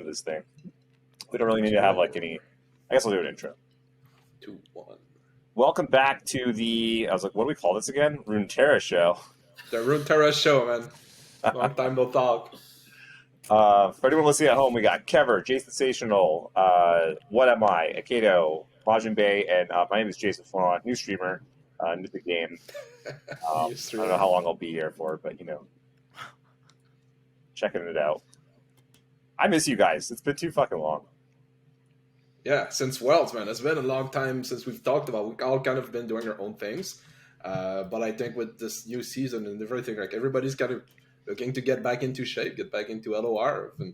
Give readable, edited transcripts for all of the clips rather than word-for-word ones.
this thing. We don't really need to have like any. I guess I'll do an intro. 2, 1. Welcome back to the. I was like, what do we call this again? Runeterra Show. The Runeterra Show, man. Long time no talk. For anyone listening at home, we got Kever, Jason Sensational, Whatami, Akato, Majiinbae, and my name is Jason Flan, new streamer, new to the game. I don't know how long I'll be here for, but checking it out. I miss you guys. It's been too fucking long. Yeah, since Worlds, man. It's been a long time since we've talked about. We've all kind of been doing our own things. But I think with this new season and everything, like everybody's kind of looking to get back into shape, get back into LOR. And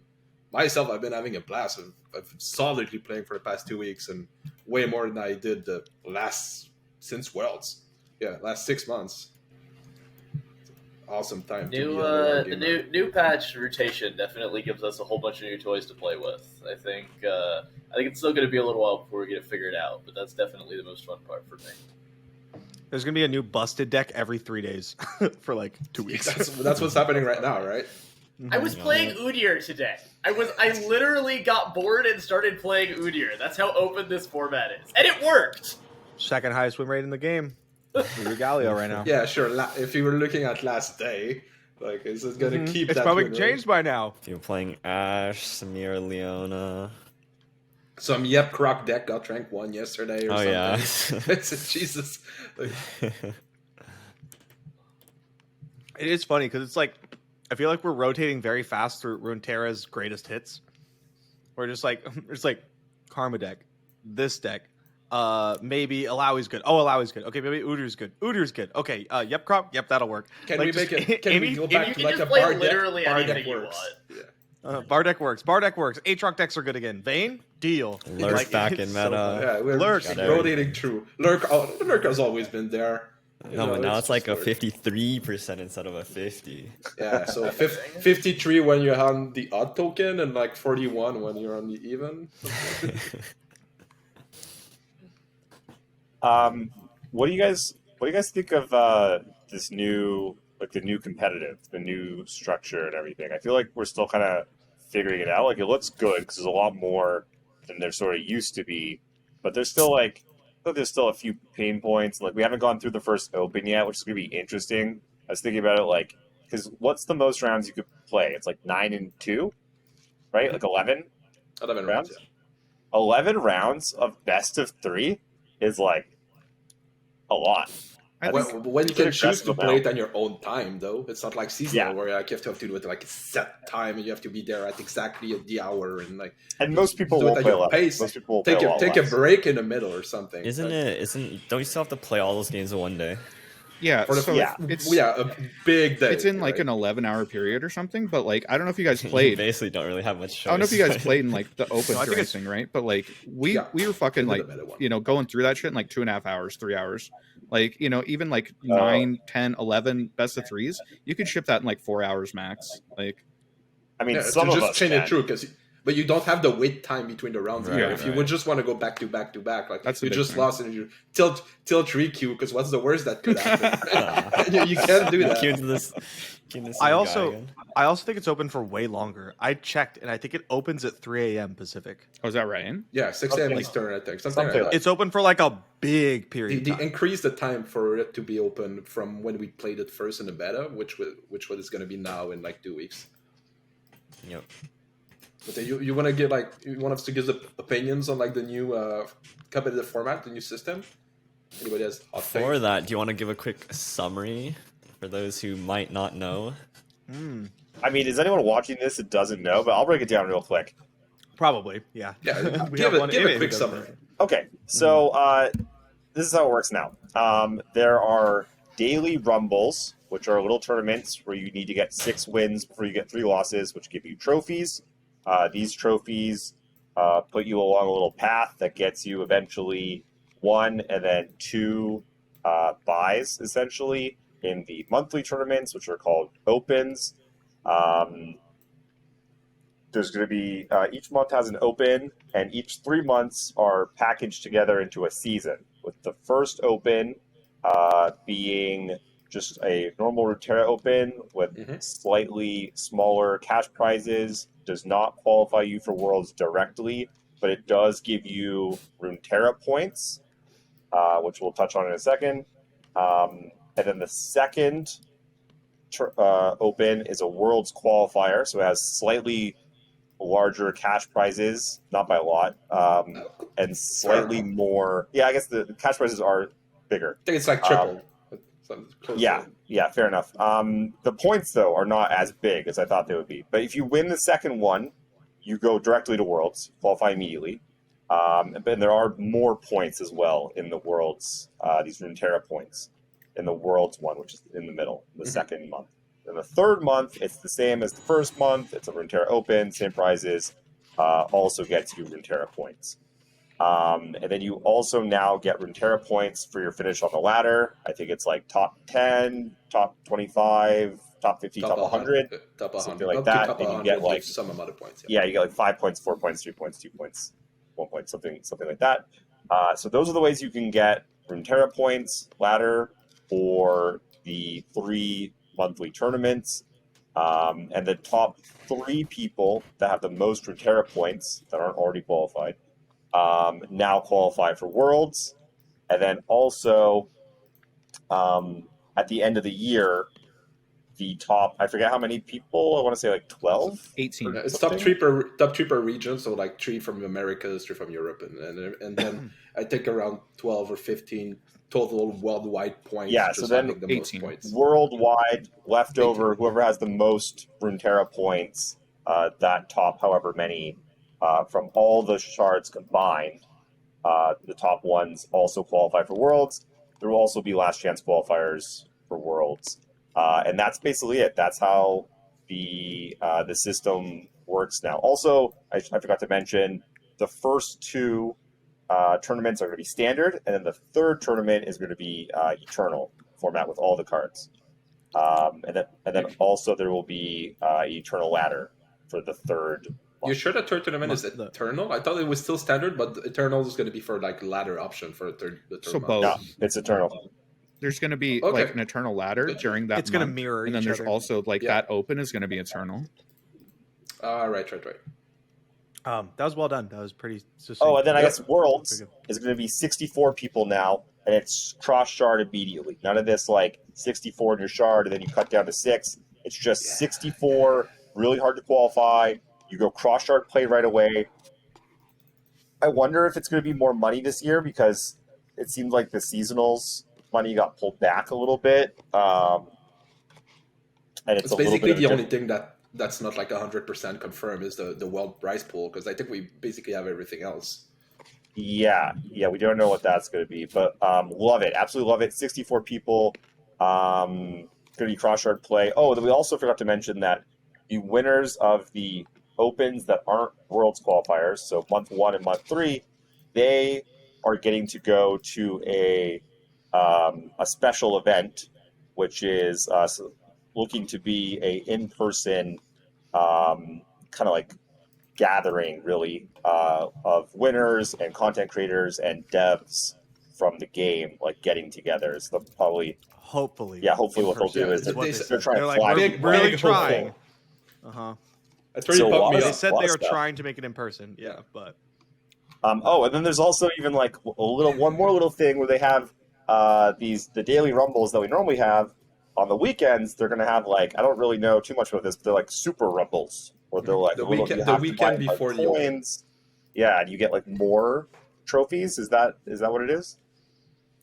myself, I've been having a blast. I've solidly playing for the past 2 weeks and way more than I did since Worlds. Yeah, last 6 months. Awesome time. The new patch rotation definitely gives us a whole bunch of new toys to play with. I think it's still going to be a little while before we get it figured out, but that's definitely the most fun part for me. There's going to be a new busted deck every 3 days for like 2 weeks. That's what's happening right now, right? I was playing Udyr today. I literally got bored and started playing Udyr. That's how open this format is, and it worked. Second highest win rate in the game. Galio right now. Yeah, sure. If you were looking at last day, like, is it going to keep it's that? It's probably changed by now. If you're playing Ashe, Samir, Leona. Some Yep Croc deck got rank 1 yesterday or something. Yeah. It's Jesus. Like, It is funny because it's like, I feel like we're rotating very fast through Runeterra's greatest hits. We're just like, it's like Karma deck, this deck. Maybe Alawi's good. Oh, Alawi's good. Okay, maybe Udyr's good. Udyr's good. Okay, Yep Crop. Yep, that'll work. Can like, we make it? Can we go back you to can like just a play bar literally deck? Bar anything deck you works. want. Yeah. Bar deck works. Bar deck works. Aatrox decks are good again. Vayne, deal. Lurk back in meta. Yeah, we're Lurk. rotating through. Lurk has always been there. No, but now it's like a 53% instead of a 50. Yeah, so 53 when you're on the odd token and like 41 when you're on the even. What do you guys think of this new, like the new competitive, the new structure and everything? I feel like we're still kind of figuring it out. Like it looks good because there's a lot more than there sort of used to be, but there's still a few pain points. Like we haven't gone through the first open yet, which is going to be interesting. I was thinking about it, like, because what's the most rounds you could play? It's like 9 and 2, right? Like 11 rounds. Yeah. 11 rounds of best of 3 is like a lot. When you can choose to play it on your own time, though, it's not like seasonal where like, you have to do it like a set time and you have to be there at exactly the hour and like. And most people won't play a lot. Most people will take a break in the middle or something. Don't you still have to play all those games in one day? Yeah, it's a big day. It's in like an 11-hour period or something, but like I don't know if you guys played. You basically don't really have much choice. I don't know if you guys played in like the open or anything, right? But like we were fucking like going through that shit in like 2.5 hours, 3 hours. Like, even like 9, 10, 11 best of 3s, you could ship that in like 4 hours max. Like, I mean, some of us change it through but you don't have the wait time between the rounds. Right, if you would just want to go back to back to back, like that's you just lost and you tilt 3Q because what's the worst that could happen? you can't do that. I also think it's open for way longer. I checked and I think it opens at 3 a.m. Pacific. Oh, is that right? Yeah, 6 a.m. Eastern, I think. Something like that. It's open for like a big period. They increased the time for it to be open from when we played it first in the beta, which what is going to be now in like 2 weeks. Yep. But you want to get you want us to give the opinions on like the new competitive format, the new system? Anybody has hot takes? Before that, do you want to give a quick summary for those who might not know? I mean, is anyone watching this that doesn't know? But I'll break it down real quick. Probably, yeah. Yeah, give a quick summary. Okay, so this is how it works now. There are daily rumbles, which are little tournaments where you need to get 6 wins before you get 3 losses, which give you trophies. These trophies put you along a little path that gets you eventually 1 and then 2 buys, essentially, in the monthly tournaments, which are called opens. There's going to be, each month has an open, and each 3 months are packaged together into a season, with the first open being just a normal Runeterra Open with slightly smaller cash prizes. Does not qualify you for Worlds directly, but it does give you Runeterra points, which we'll touch on in a second. And then the second Open is a Worlds qualifier, so it has slightly larger cash prizes, not by a lot, and slightly more. Yeah, I guess the cash prizes are bigger. I think it's like triple. Yeah, fair enough. The points, though, are not as big as I thought they would be. But if you win the second one, you go directly to Worlds, qualify immediately. And there are more points as well in the Worlds, these Runeterra points, in the Worlds one, which is in the middle, the second month. In the third month, it's the same as the first month. It's a Runeterra Open, same prizes, also gets you Runeterra points. And then you also now get Runeterra points for your finish on the ladder. I think it's like top 10, top 25, top 50, top 100. Top 100. Something like that. Top and 100 you get like some amount of points. Yeah, you get like 5 points, 4 points, 3 points, 2 points, 1 point, something like that. So those are the ways you can get Runeterra points, ladder, or the 3 monthly tournaments. And the top 3 people that have the most Runeterra points that aren't already qualified now qualify for Worlds. And then also at the end of the year, the top, I forget how many people, I want to say like 12? 18. It's top three per region, so like 3 from the Americas, 3 from Europe, and then I think around 12 or 15 total worldwide points. Yeah, so then the 18. most points. Worldwide, leftover, whoever has the most Runeterra points, that top however many from all the shards combined, the top ones also qualify for Worlds. There will also be last chance qualifiers for Worlds. And that's basically it. That's how the system works now. Also, I forgot to mention, the first 2 tournaments are going to be standard, and then the third tournament is going to be eternal format with all the cards. And then also there will be eternal ladder for the third. You sure the third tournament is eternal? I thought it was still standard, but eternal is going to be for like ladder option for the third So month. both. No, it's eternal. There's going to be like an eternal ladder during that. It's going to mirror and then each there's other. also like that open is going to be eternal. Right. That was well done. That was pretty succinct. Oh, and then I guess Worlds is going to be 64 people now, and it's cross shard immediately. None of this like 64 in your shard, and then you cut down to 6. It's just 64, really hard to qualify. You go cross shard play right away. I wonder if it's going to be more money this year, because it seems like the seasonals money got pulled back a little bit. And It's basically the only thing that's not like 100% confirmed is the world prize pool, because I think we basically have everything else. Yeah, we don't know what that's going to be, but love it, absolutely love it. 64 people, going to be cross shard play. Oh, then we also forgot to mention that the winners of the Opens that aren't Worlds qualifiers, so month 1 and month 3, they are getting to go to a special event, which is looking to be a in-person kind of like gathering, really, of winners and content creators and devs from the game, like getting together. So they'll probably, hopefully, what they'll do is they're trying to like, fly. we're really trying. That's really So They said they are stuff. trying to make it in person. Yeah, but and then there's also even like one more little thing where they have the daily rumbles that we normally have on the weekends. They're going to have like, I don't really know too much about this, but they're like super rumbles, where they're like the weekend before the coins. Yeah, and you get like more trophies. Is that what it is?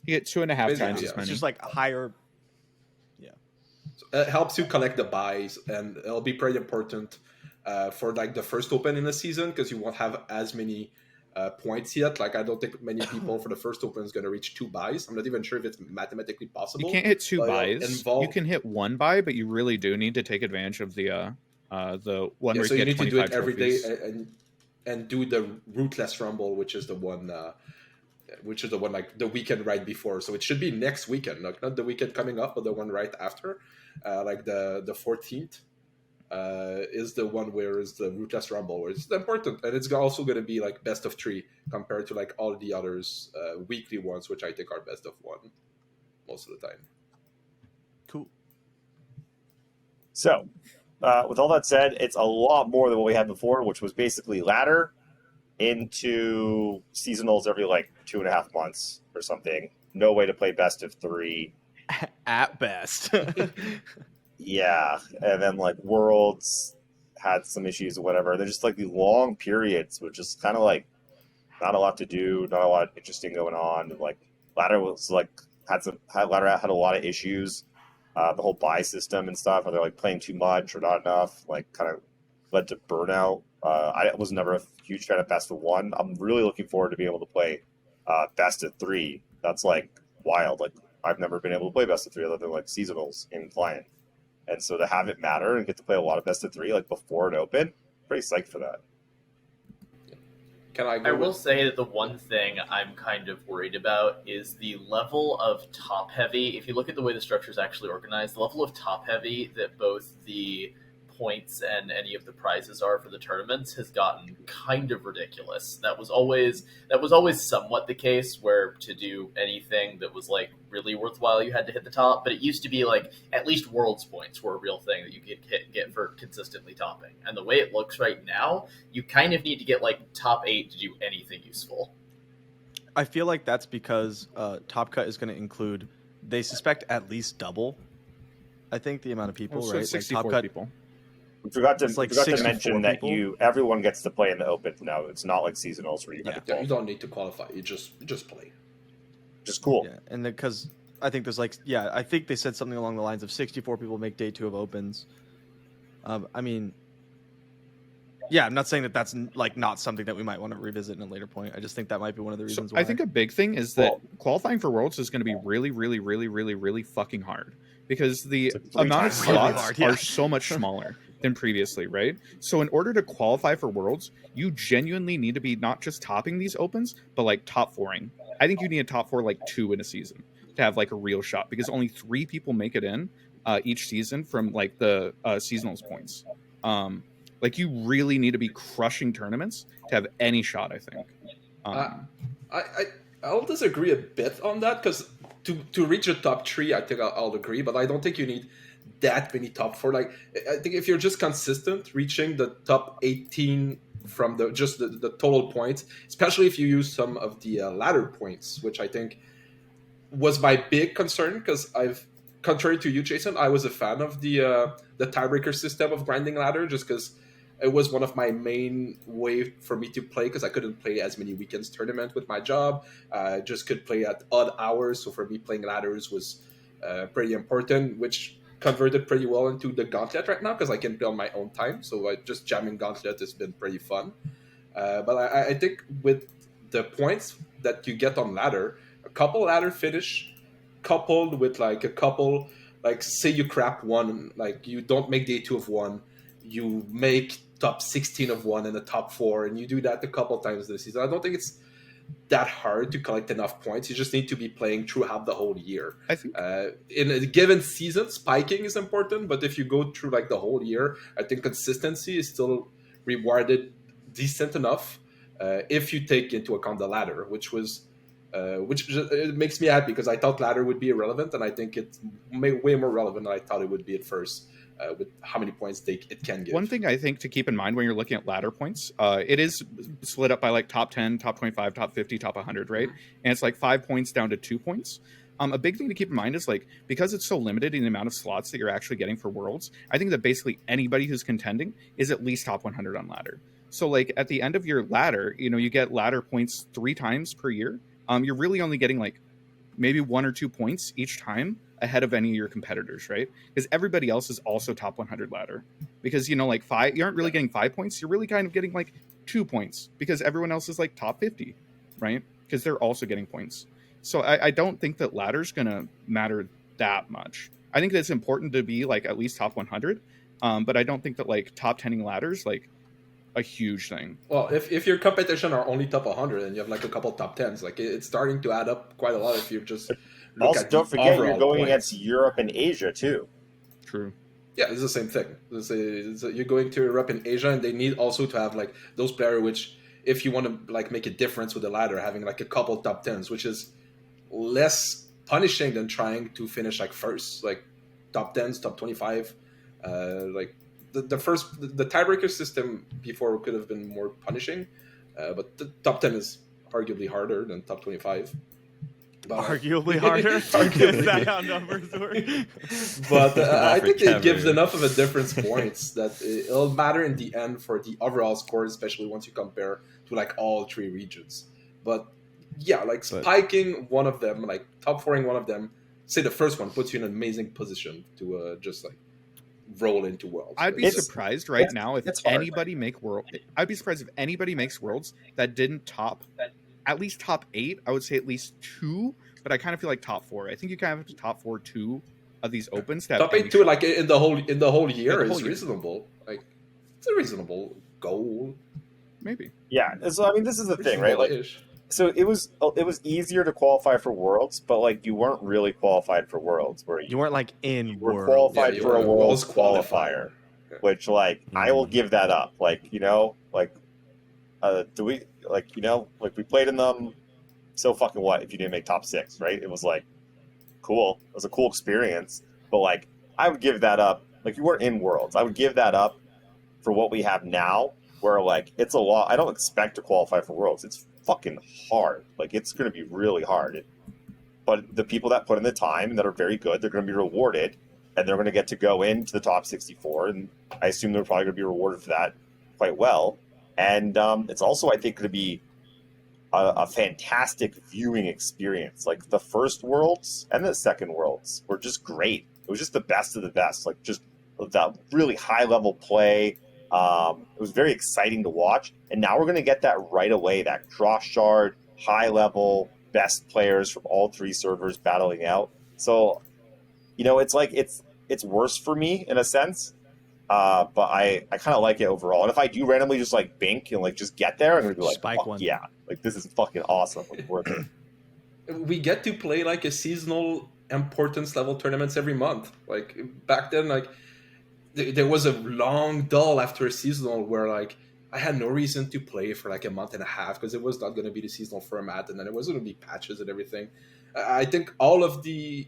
You get 2.5 times as it's many. just like higher. It helps you collect the buys, and it'll be pretty important for like the first Open in the season, because you won't have as many points yet. Like, I don't think many people for the first Open is going to reach 2 buys. I'm not even sure if it's mathematically possible. You can't hit 2 buys. You can hit 1 buy, but you really do need to take advantage of the one where so you you get need to do 25 it every trophies. day and do the Rootless Rumble, which is the one like the weekend right before. So it should be next weekend, not the weekend coming up, but the one right after, like the 14th. Is the one where is the Rootless Rumble, where it's important, and it's also going to be like best of 3 compared to like all the others weekly ones, which I think are best of 1 most of the time. So, with all that said, it's a lot more than what we had before, which was basically ladder into seasonals every like 2.5 months or something. No way to play best of 3. At best. Yeah, and then like worlds had some issues or whatever. They're just like the long periods, which is kind of like not a lot to do, not a lot interesting going on. And, like ladder was like ladder had a lot of issues. The whole buy system and stuff, or they're like playing too much or not enough, like kind of led to burnout. I was never a huge fan of best of 1. I'm really looking forward to being able to play best of 3. That's like wild. Like I've never been able to play best of 3 other than like seasonals in client. And so to have it matter and get to play a lot of best of 3 like before it open, pretty psyched for that. I will say that the one thing I'm kind of worried about is the level of top heavy. If you look at the way the structure is actually organized, the level of top heavy that both the points and any of the prizes are for the tournaments has gotten kind of ridiculous. That was always somewhat the case, where to do anything that was like really worthwhile you had to hit the top, but it used to be like at least worlds points were a real thing that you could get for consistently topping. And the way it looks right now, you kind of need to get like top 8 to do anything useful. I feel like that's because Top Cut is going to include, they suspect at least double, I think, the amount of people, so right? it's Like 64 Top Cut, people. We forgot to, like forgot to 64 mention that people? everyone gets to play in the open now. It's not like seasonals where you have to Yeah, qualify. you don't need to qualify. You just play. Which is cool. Yeah, and because I think there's like, I think they said something along the lines of 64 people make day 2 of opens. I mean, I'm not saying that that's like not something that we might want to revisit in a later point. I just think that might be one of the reasons why. I think a big thing is that qualifying for Worlds is going to be really, really, really, really, really fucking hard, because the amount of slots are so much smaller than previously, right? So in order to qualify for Worlds, you genuinely need to be not just topping these opens, but like top 4ing. I think you need a top 4 like 2 in a season to have like a real shot, because only 3 people make it in each season from like the seasonals points. Like you really need to be crushing tournaments to have any shot, I think. I'll disagree a bit on that, because to reach a top 3, I think I'll agree, but I don't think you need that many top 4. Like I think if you're just consistent, reaching the top 18 from the total points, especially if you use some of the ladder points, which I think was my big concern, because contrary to you, Jason, I was a fan of the tiebreaker system of grinding ladder, just because it was one of my main way for me to play, because I couldn't play as many weekends tournament with my job. I just could play at odd hours. So for me, playing ladders was pretty important, which converted pretty well into the Gauntlet right now, because I can play on my own time. So just jamming Gauntlet has been pretty fun. But I think with the points that you get on ladder, a couple ladder finish coupled with like a couple, like say you crap 1, like you don't make day 2 of 1, you make top 16 of 1 and a top 4, and you do that a couple times this season. I don't think it's that hard to collect enough points. You just need to be playing throughout the whole year. I think in a given season, spiking is important, but if you go through like the whole year, I think consistency is still rewarded decent enough if you take into account the ladder, which it makes me happy, because I thought ladder would be irrelevant, and I think it's way more relevant than I thought it would be at first. With how many points it can give. One thing I think to keep in mind when you're looking at ladder points, it is split up by like top 10, top 25, top 50, top 100, right? And it's like 5 points down to 2 points. A big thing to keep in mind is like, because it's so limited in the amount of slots that you're actually getting for Worlds, I think that basically anybody who's contending is at least top 100 on ladder. So like at the end of your ladder, you get ladder points 3 times per year. You're really only getting like maybe 1 or 2 points each time ahead of any of your competitors, right? Because everybody else is also top 100 ladder. Because like 5, you aren't really getting 5 points. You're really kind of getting like 2 points, because everyone else is like top 50, right? Because they're also getting points. So I don't think that ladder's gonna matter that much. I think that it's important to be like at least top 100, but I don't think that like top 10ing ladders like a huge thing. Well, if your competition are only top 100 and you have like a couple top 10s, like it's starting to add up quite a lot if you just also, don't forget you're going against Europe and Asia too. True. Yeah, it's the same thing. You're going to Europe and Asia, and they need also to have like those players which, if you want to like make a difference with the ladder, having like a couple top 10s, which is less punishing than trying to finish like first, like top 10s, top 25. Like the tiebreaker system before could have been more punishing, but the top 10 is arguably harder than top 25. But, arguably harder. Is that how numbers work? But I think it gives enough of a difference points that it'll matter in the end for the overall score, especially once you compare to like all 3 regions. But yeah, like spiking one of them, like top 4ing one of them, say the first one puts you in an amazing position to just like roll into Worlds. I'd be surprised now if anybody make World. I'd be surprised if anybody makes Worlds that didn't top at least top 8. I would say at least 2, but I kind of feel like top 4. I think you kind of have to top 4 2 of these opens. To top 8 2 like in the whole year is reasonable. Like it's a reasonable goal. Maybe. Yeah. So I mean, this is the thing, right? Like, so it was easier to qualify for Worlds, but like you weren't really qualified for Worlds, were you? You weren't like you were qualified for a Worlds qualifier, which like I will give that up. Like like do we like like we played in them. So fucking what if you didn't make top 6, right? It was like cool. It was a cool experience, but like I would give that up. Like you weren't in Worlds, I would give that up for what we have now, where like it's a lot. I don't expect to qualify for Worlds. It's fucking hard. Like it's going to be really hard. But the people that put in the time and that are very good, they're going to be rewarded, and they're going to get to go into the top 64. And I assume they're probably going to be rewarded for that quite well. And it's also, I think, going to be a fantastic viewing experience. Like the first Worlds and the second Worlds were just great. It was just the best of the best. Like just that really high level play. It was very exciting to watch, and now we're going to get that right away, that cross-shard, high-level, best players from all 3 servers battling out. So, it's like, it's worse for me in a sense, but I kind of like it overall. And if I do randomly just, like, bink and, like, just get there, I'm going to be like, spike one. Yeah, like, this is fucking awesome. Like, worth it. We get to play, like, a seasonal importance level tournaments every month. Like, back then, like, there was a long dull after a seasonal where like I had no reason to play for like a month and a half because it was not going to be the seasonal format, and then it was going to be patches and everything. I think all of the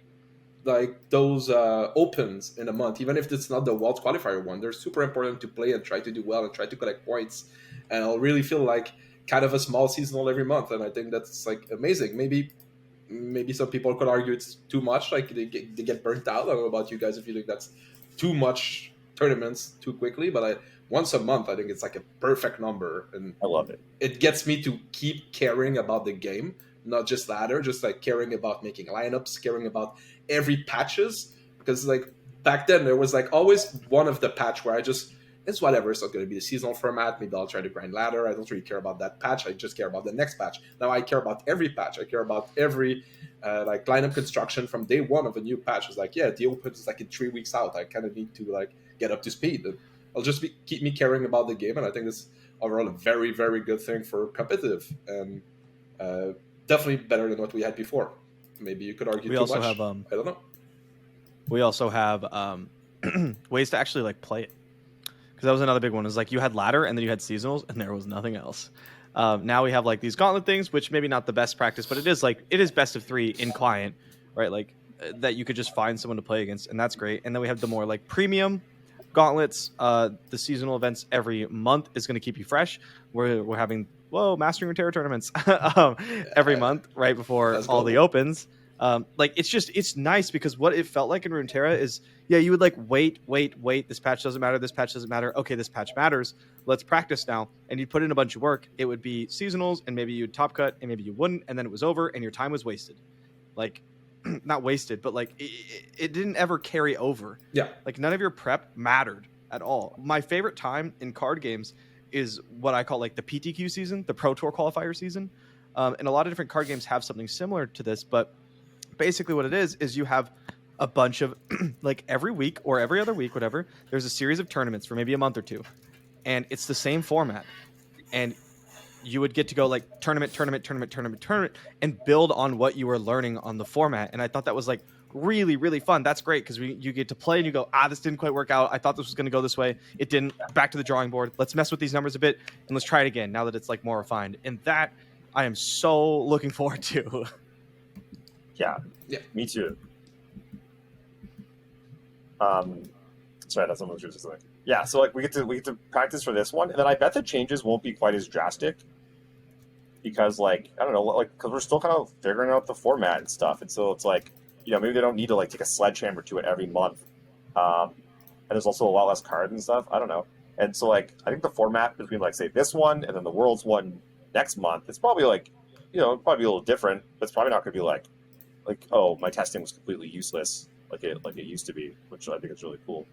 like those opens in a month, even if it's not the World Qualifier one, they're super important to play and try to do well and try to collect points. And I'll really feel like kind of a small seasonal every month, and I think that's like amazing. Maybe some people could argue it's too much, like they get burnt out. I don't know about you guys if you think that's too much tournaments too quickly, but once a month I think it's like a perfect number, and I love it. It gets me to keep caring about the game, not just ladder, just like caring about making lineups, caring about every patches, because like back then there was like always one of the patch where it's whatever, it's not going to be the seasonal format, maybe I'll try to grind ladder, I don't really care about that patch, I just care about the next patch. Now I care about every patch, I care about every like lineup construction from day one of a new patch. It's like, yeah, the open is like in 3 weeks out, I kind of need to like get up to speed. It'll just keep me caring about the game, and I think it's overall a very, very good thing for competitive, and definitely better than what we had before. Maybe you could argue we too also much. Have, I don't know. We also have ways to actually like play it, because that was another big one. Is like you had ladder and then you had seasonals, and there was nothing else. Now we have like these gauntlet things, which maybe not the best practice, but it is best of 3 in client, right? Like that you could just find someone to play against, and that's great. And then we have the more like premium gauntlets. The seasonal events every month is going to keep you fresh. We're having Mastering Runeterra tournaments every month right before all the opens. Like it's nice, because what it felt like in Runeterra is, yeah, you would like wait. This patch doesn't matter. This patch doesn't matter. Okay, this patch matters. Let's practice now. And you'd put in a bunch of work. It would be seasonals, and maybe you'd top cut, and maybe you wouldn't, and then it was over, and your time was wasted. Like, not wasted, but like it didn't ever carry over. Yeah, like none of your prep mattered at all. My favorite time in card games is what I call like the PTQ season, the Pro Tour qualifier season. And a lot of different card games have something similar to this, but basically what it is you have a bunch of like every week or every other week, whatever, there's a series of tournaments for maybe a month or 2, and it's the same format, and you would get to go like tournament and build on what you were learning on the format. And I thought that was like really, really fun. That's great, because you get to play and you go, this didn't quite work out. I thought this was going to go this way. It didn't. Back to the drawing board. Let's mess with these numbers a bit and let's try it again now that it's like more refined. And that I am so looking forward to. Yeah, me too. Sorry, that's what I was saying. Yeah, so like we get to practice for this one, and then I bet the changes won't be quite as drastic because like I don't know, like because we're still kind of figuring out the format and stuff, and so it's like maybe they don't need to like take a sledgehammer to it every month, and there's also a lot less cards and stuff. I don't know, and so like I think the format between like say this one and then the Worlds one next month, it's probably like it'll probably be a little different, but it's probably not going to be like oh my testing was completely useless like it used to be, which I think is really cool.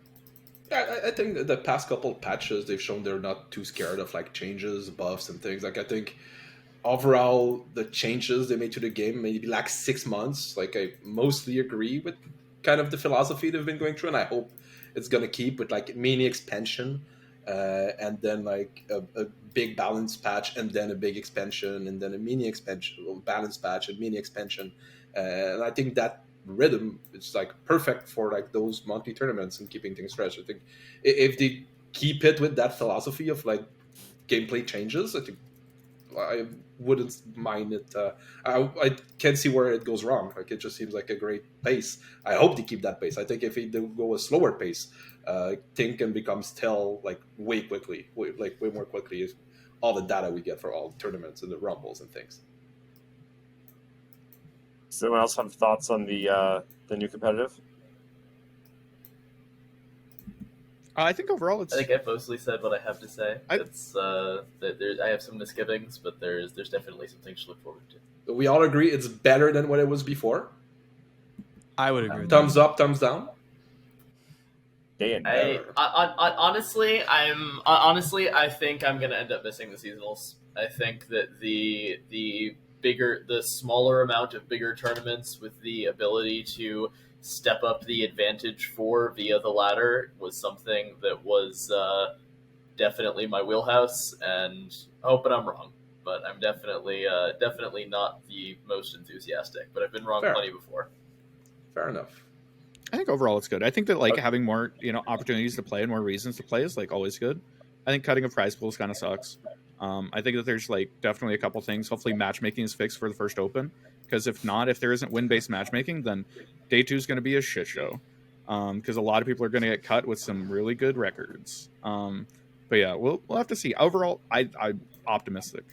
Yeah, I think the past couple patches they've shown they're not too scared of like changes, buffs, and things. Like I think overall the changes they made to the game maybe like 6 months. Like I mostly agree with kind of the philosophy they've been going through, and I hope it's gonna keep with like mini expansion, and then like a big balance patch, and then a big expansion, and then a mini expansion, or balance patch, and mini expansion, and I think that rhythm is like perfect for like those monthly tournaments and keeping things fresh. I think if they keep it with that philosophy of like gameplay changes, I think I wouldn't mind it. I can't see where it goes wrong. Like it just seems like a great pace. I hope they keep that pace. I think if they go a slower pace, thing can become still like way more quickly. Is all the data we get for all tournaments and the rumbles and things. Does anyone else have thoughts on the new competitive? I think overall it's. I think I've mostly said what I have to say. It's that I have some misgivings, but there's definitely some things to look forward to. We all agree it's better than what it was before. I would agree. Thumbs up, thumbs down. Honestly, I think I'm gonna end up missing the seasonals. I think that the smaller amount of bigger tournaments with the ability to step up the advantage via the ladder was something that was definitely my wheelhouse, and I hope I'm wrong, but I'm definitely not the most enthusiastic, but I've been wrong plenty before. Fair enough. I think overall it's good. I think that like having more opportunities to play and more reasons to play is like always good. I think cutting a prize pools kind of sucks. I think that there's like definitely a couple things. Hopefully matchmaking is fixed for the first open, because if there isn't win-based matchmaking, then day 2 is going to be a shit show, because a lot of people are going to get cut with some really good records. But yeah, we'll have to see. Overall, I'm optimistic.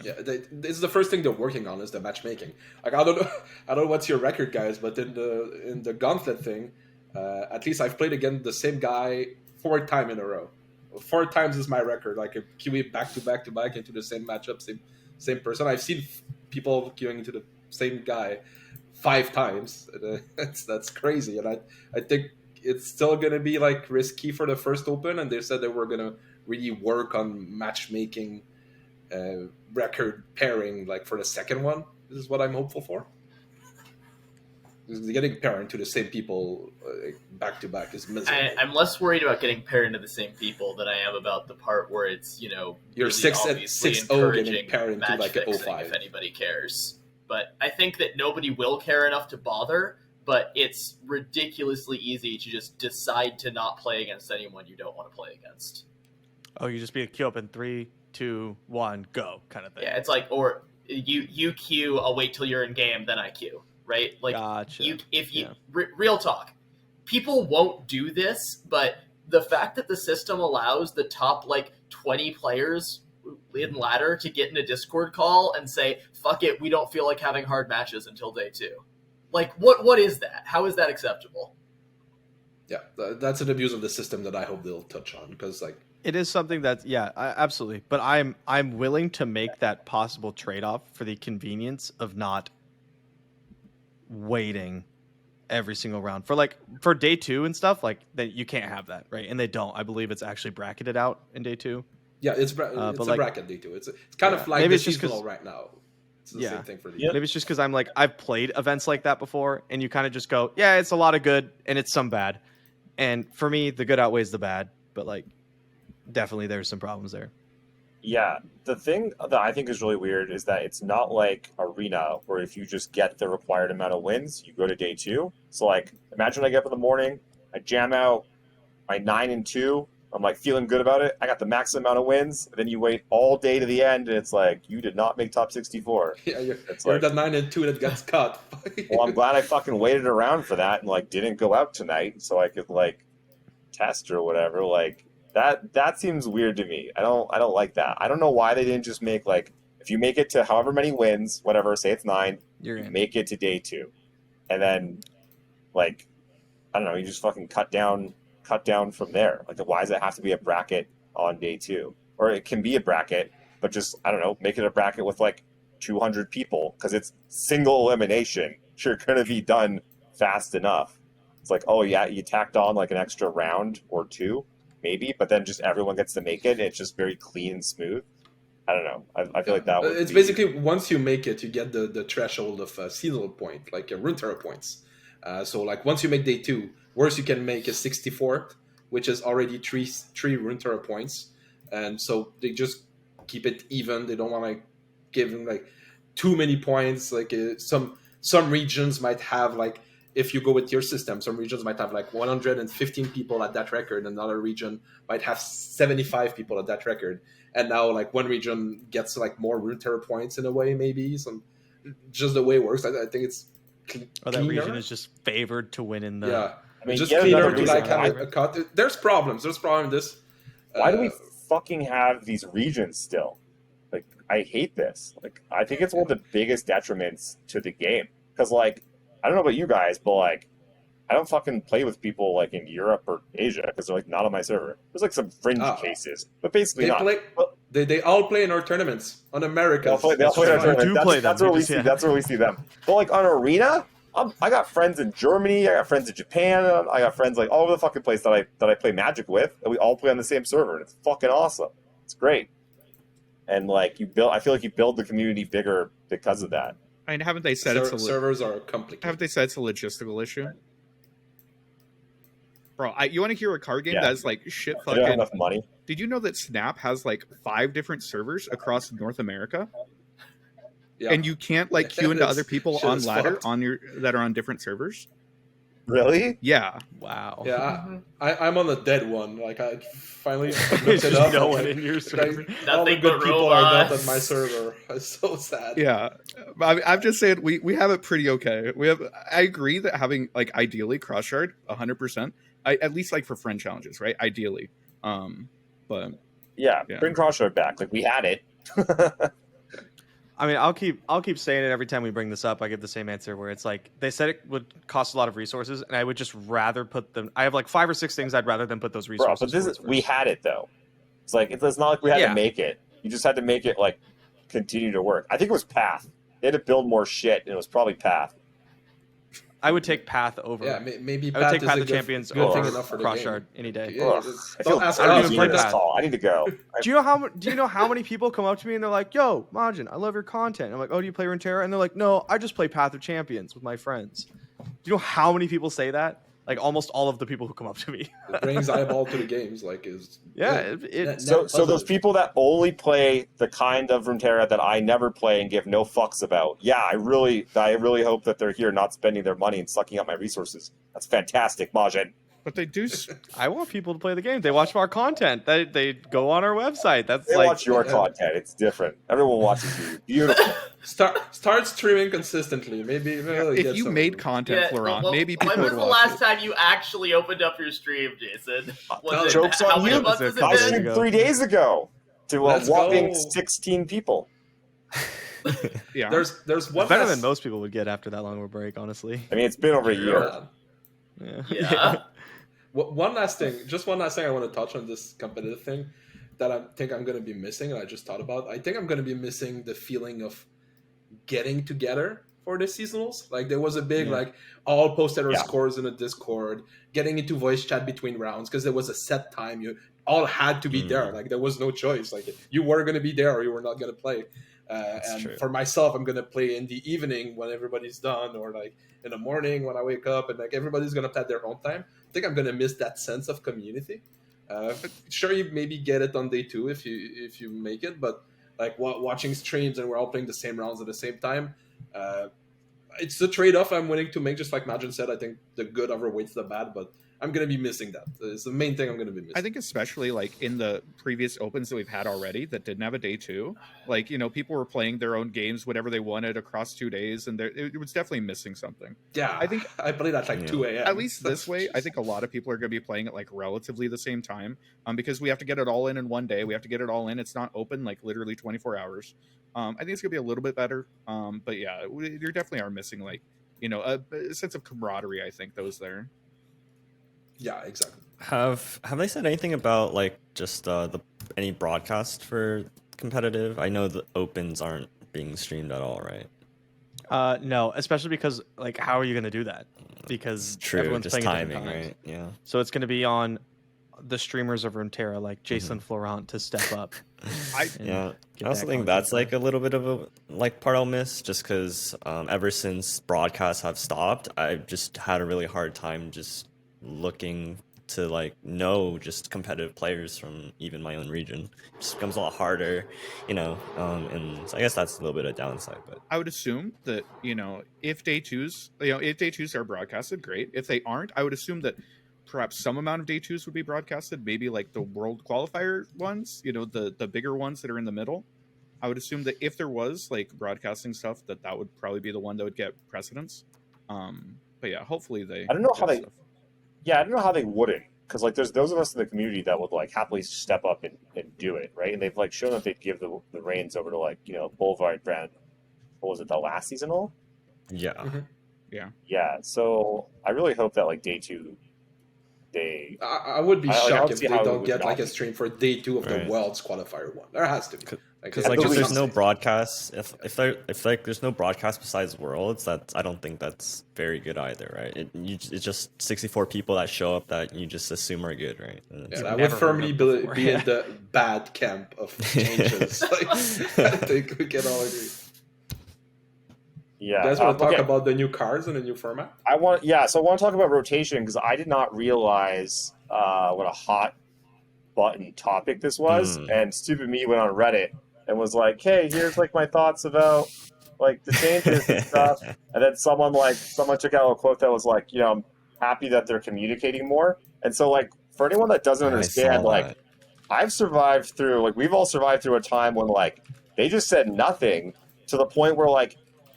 Yeah, this is the first thing they're working on is the matchmaking. Like I don't know what's your record, guys, but in the gauntlet thing, at least I've played against the same guy 4 times in a row. 4 times is my record. Like a QE back to back into the same matchup, same person. I've seen people queuing into the same guy 5 times. That's crazy, and I think it's still gonna be like risky for the first open. And they said they were gonna really work on matchmaking, record pairing like for the second one. This is what I'm hopeful for. Getting paired into the same people back to back is miserable. I'm less worried about getting paired into the same people than I am about the part where it's you're really 6-0 getting paired into like an 05. If anybody cares, but I think that nobody will care enough to bother. But it's ridiculously easy to just decide to not play against anyone you don't want to play against. Oh, you just be a queue up in 3, 2, 1, go kind of thing. Yeah, it's like, or you queue, I'll wait till you're in game, then I queue. Right? Like, gotcha. Real talk, people won't do this, but the fact that the system allows the top like 20 players in ladder to get in a Discord call and say, "Fuck it, we don't feel like having hard matches until day 2." Like, what is that? How is that acceptable? Yeah, that's an abuse of the system that I hope they'll touch on, because like it is something that absolutely. But I'm willing to make that possible trade-off for the convenience of not waiting every single round for day 2 and stuff. Like that, you can't have that, right? And they don't. I believe it's actually bracketed out in day 2. Yeah, it's a bracket day 2. It's kind of like the seasonal right now. It's the same thing for the Maybe it's just because I've played events like that before, and you kind of just go, yeah, it's a lot of good and it's some bad. And for me, the good outweighs the bad, but like definitely there's some problems there. Yeah, the thing that I think is really weird is that it's not like Arena, where if you just get the required amount of wins, you go to day 2. So like, imagine I get up in the morning, I jam out my 9-2 I'm like feeling good about it. I got the max amount of wins. And then you wait all day to the end, and it's like you did not make top 64. Yeah, you're like, the 9-2 that gets cut. well, I'm glad I fucking waited around for that and like didn't go out tonight so I could like test or whatever. Like that seems weird to me. I don't like that. I don't know why they didn't just make like if you make it to however many wins, whatever, say it's 9, You're in. make it to day 2, and then like I don't know, you just fucking cut down from there. Like why does it have to be a bracket on day 2? Or it can be a bracket, but just I don't know, make it a bracket with like 200 people because it's single elimination. You're gonna be done fast enough. It's like, oh yeah, you tacked on like an extra round or 2, maybe, but then just everyone gets to make it. And it's just very clean and smooth. I don't know. I feel like that would it's be... basically once you make it, you get the threshold of seasonal point, like Runeterra points. So like once you make day 2, worst you can make is 64th, which is already three Runeterra points, and so they just keep it even. They don't want to give them like too many points. Like some regions might have like, if you go with your system, some regions might have like 115 people at that record, and another region might have 75 people at that record. And now like one region gets like more Runeterra points in a way, maybe just the way it works. I think it's that region is just favored to win in the. Yeah, I mean, just yet cleaner another to like reason have a cut. There's problems. There's problem in this. Why do we fucking have these regions still? Like, I hate this. Like, I think it's one of the biggest detriments to the game. Because, like, I don't know about you guys, but, like, I don't fucking play with people, like, in Europe or Asia because they're, like, not on my server. There's, like, some fringe cases, but basically not. They all play in our tournaments on America. They'll play our tournaments. That's where we see. That's where we see them. But, like, on Arena, I got friends in Germany. I got friends in Japan. I got friends, like, all over the fucking place that I play Magic with. And we all play on the same server. And it's fucking awesome. It's great. And, like, I feel like you build the community bigger because of that. I mean, haven't they said servers are complicated? Haven't they said it's a logistical issue? Bro, you want to hear a card game that's like shit fucking... They don't have enough money. Did you know that Snap has like 5 different servers across North America? Yeah. And you can't like queue into other people on ladder that are on different servers? Really? Yeah. Wow. Yeah, I'm on the dead one. Like I finally looked it up. No one in your server. All the good people are not on my server. It's so sad. Yeah, I'm just saying we have it pretty okay. I agree that having like ideally cross shard 100%. At least like for friend challenges, right? Ideally, but yeah, bring cross shard back. Like we had it. I mean, I'll keep saying it every time we bring this up. I give the same answer where it's like they said it would cost a lot of resources, and I would just rather put them. I have like 5 or 6 things I'd rather than put those resources. Bro, but we had it though. It's like it's not like we had to make it. You just had to make it like continue to work. I think it was Path. They had to build more shit, and it was probably Path. I would take Path over. Yeah, maybe I would take Path of Champions over Cross Shard any day. Yeah, I feel I don't even this call. I need to go. Do you know how many people come up to me and they're like, "Yo, Majin, I love your content." I'm like, "Oh, do you play Runeterra?" And they're like, "No, I just play Path of Champions with my friends." Do you know how many people say that? Like almost all of the people who come up to me. It brings eyeball to the games, like is so those people that only play the kind of Runeterra that I never play and give no fucks about. Yeah, I really hope that they're here, not spending their money and sucking up my resources. That's fantastic, Majin. But they do. I want people to play the game. They watch our content. They go on our website. They watch your content. It's different. Everyone watches you. Beautiful. Start streaming consistently. Maybe if you made content, Florent, maybe people would watch. When was the last time you actually opened up your stream, Jason? Joke's on you. I streamed 3 days ago to a whopping 16 people. Yeah, there's one better than most people would get after that long of a break. Honestly, I mean it's been over a year. Yeah. One last thing I want to touch on this competitive thing that I think I'm going to be missing, and I just thought about. I think I'm going to be missing the feeling of getting together for the seasonals. Like there was a big like all posted our scores in a Discord, getting into voice chat between rounds because there was a set time. You all had to be there. Like there was no choice. Like you were going to be there or you were not going to play. And true. For myself, I'm going to play in the evening when everybody's done, or like in the morning when I wake up, and like everybody's going to play at their own time. I think I'm going to miss that sense of community. Sure, you maybe get it on day 2 if you make it, but like watching streams and we're all playing the same rounds at the same time, it's the trade-off I'm willing to make. Just like Majin said, I think the good overweights the bad, but I'm gonna be missing that. It's the main thing I'm gonna be missing. I think especially like in the previous opens that we've had already that didn't have a day 2, like, you know, people were playing their own games, whatever they wanted across 2 days, and it was definitely missing something. Yeah, I think I played at like 2 a.m. At least this way, I think a lot of people are going to be playing it like relatively the same time, because we have to get it all in one day. We have to get it all in. It's not open like literally 24 hours. I think it's going to be a little bit better. But yeah, you definitely are missing like, you know, a sense of camaraderie. I think that was there. Yeah, exactly. Have they said anything about like just any broadcast for competitive? I know the opens aren't being streamed at all, right? No, especially because like, how are you going to do that? Because true, everyone's just playing timing, right? Yeah. So it's going to be on the streamers of Runeterra, like Jason Florent, to step up. I also think that's like a little bit of a like part I'll miss, just because ever since broadcasts have stopped, I've just had a really hard time just looking to like know just competitive players from even my own region. It just becomes a lot harder, you know, and so I guess that's a little bit of downside. But I would assume that, you know, if day 2s are broadcasted, great. If they aren't, I would assume that perhaps some amount of day 2s would be broadcasted, maybe like the world qualifier ones, you know, the bigger ones that are in the middle. I would assume that if there was like broadcasting stuff, that would probably be the one that would get precedence. But yeah, hopefully they. I don't know how they. Yeah, I don't know how they wouldn't, because like there's those of us in the community that would like happily step up and do it, right? And they've like shown that they'd give the reins over to like, you know, Boulevard brand. What was it, the last seasonal? yeah. Yeah. So I really hope that like day 2, they. I would be I shocked don't if see they how it don't would get not like a be. stream for day 2 of the Right. Worlds qualifier one. There has to be. Because at like if least there's no something. broadcast, if there's no broadcast besides Worlds, I don't think that's very good either, right? It's just 64 people that show up that you just assume are good, right? Yeah, I would firmly be in the bad camp of changes. Like, I think we can all agree. Yeah. You guys want to talk okay. about the new cards and the new format? So I want to talk about rotation, because I did not realize what a hot button topic this was, and stupid me went on Reddit and was like, "Hey, here's like my thoughts about like the changes and stuff," and then someone took out a quote that was like, you know, "I'm happy that they're communicating more." And so like for anyone that doesn't understand, like I've survived through, like we've all survived through a time when like they just said nothing, to the point where like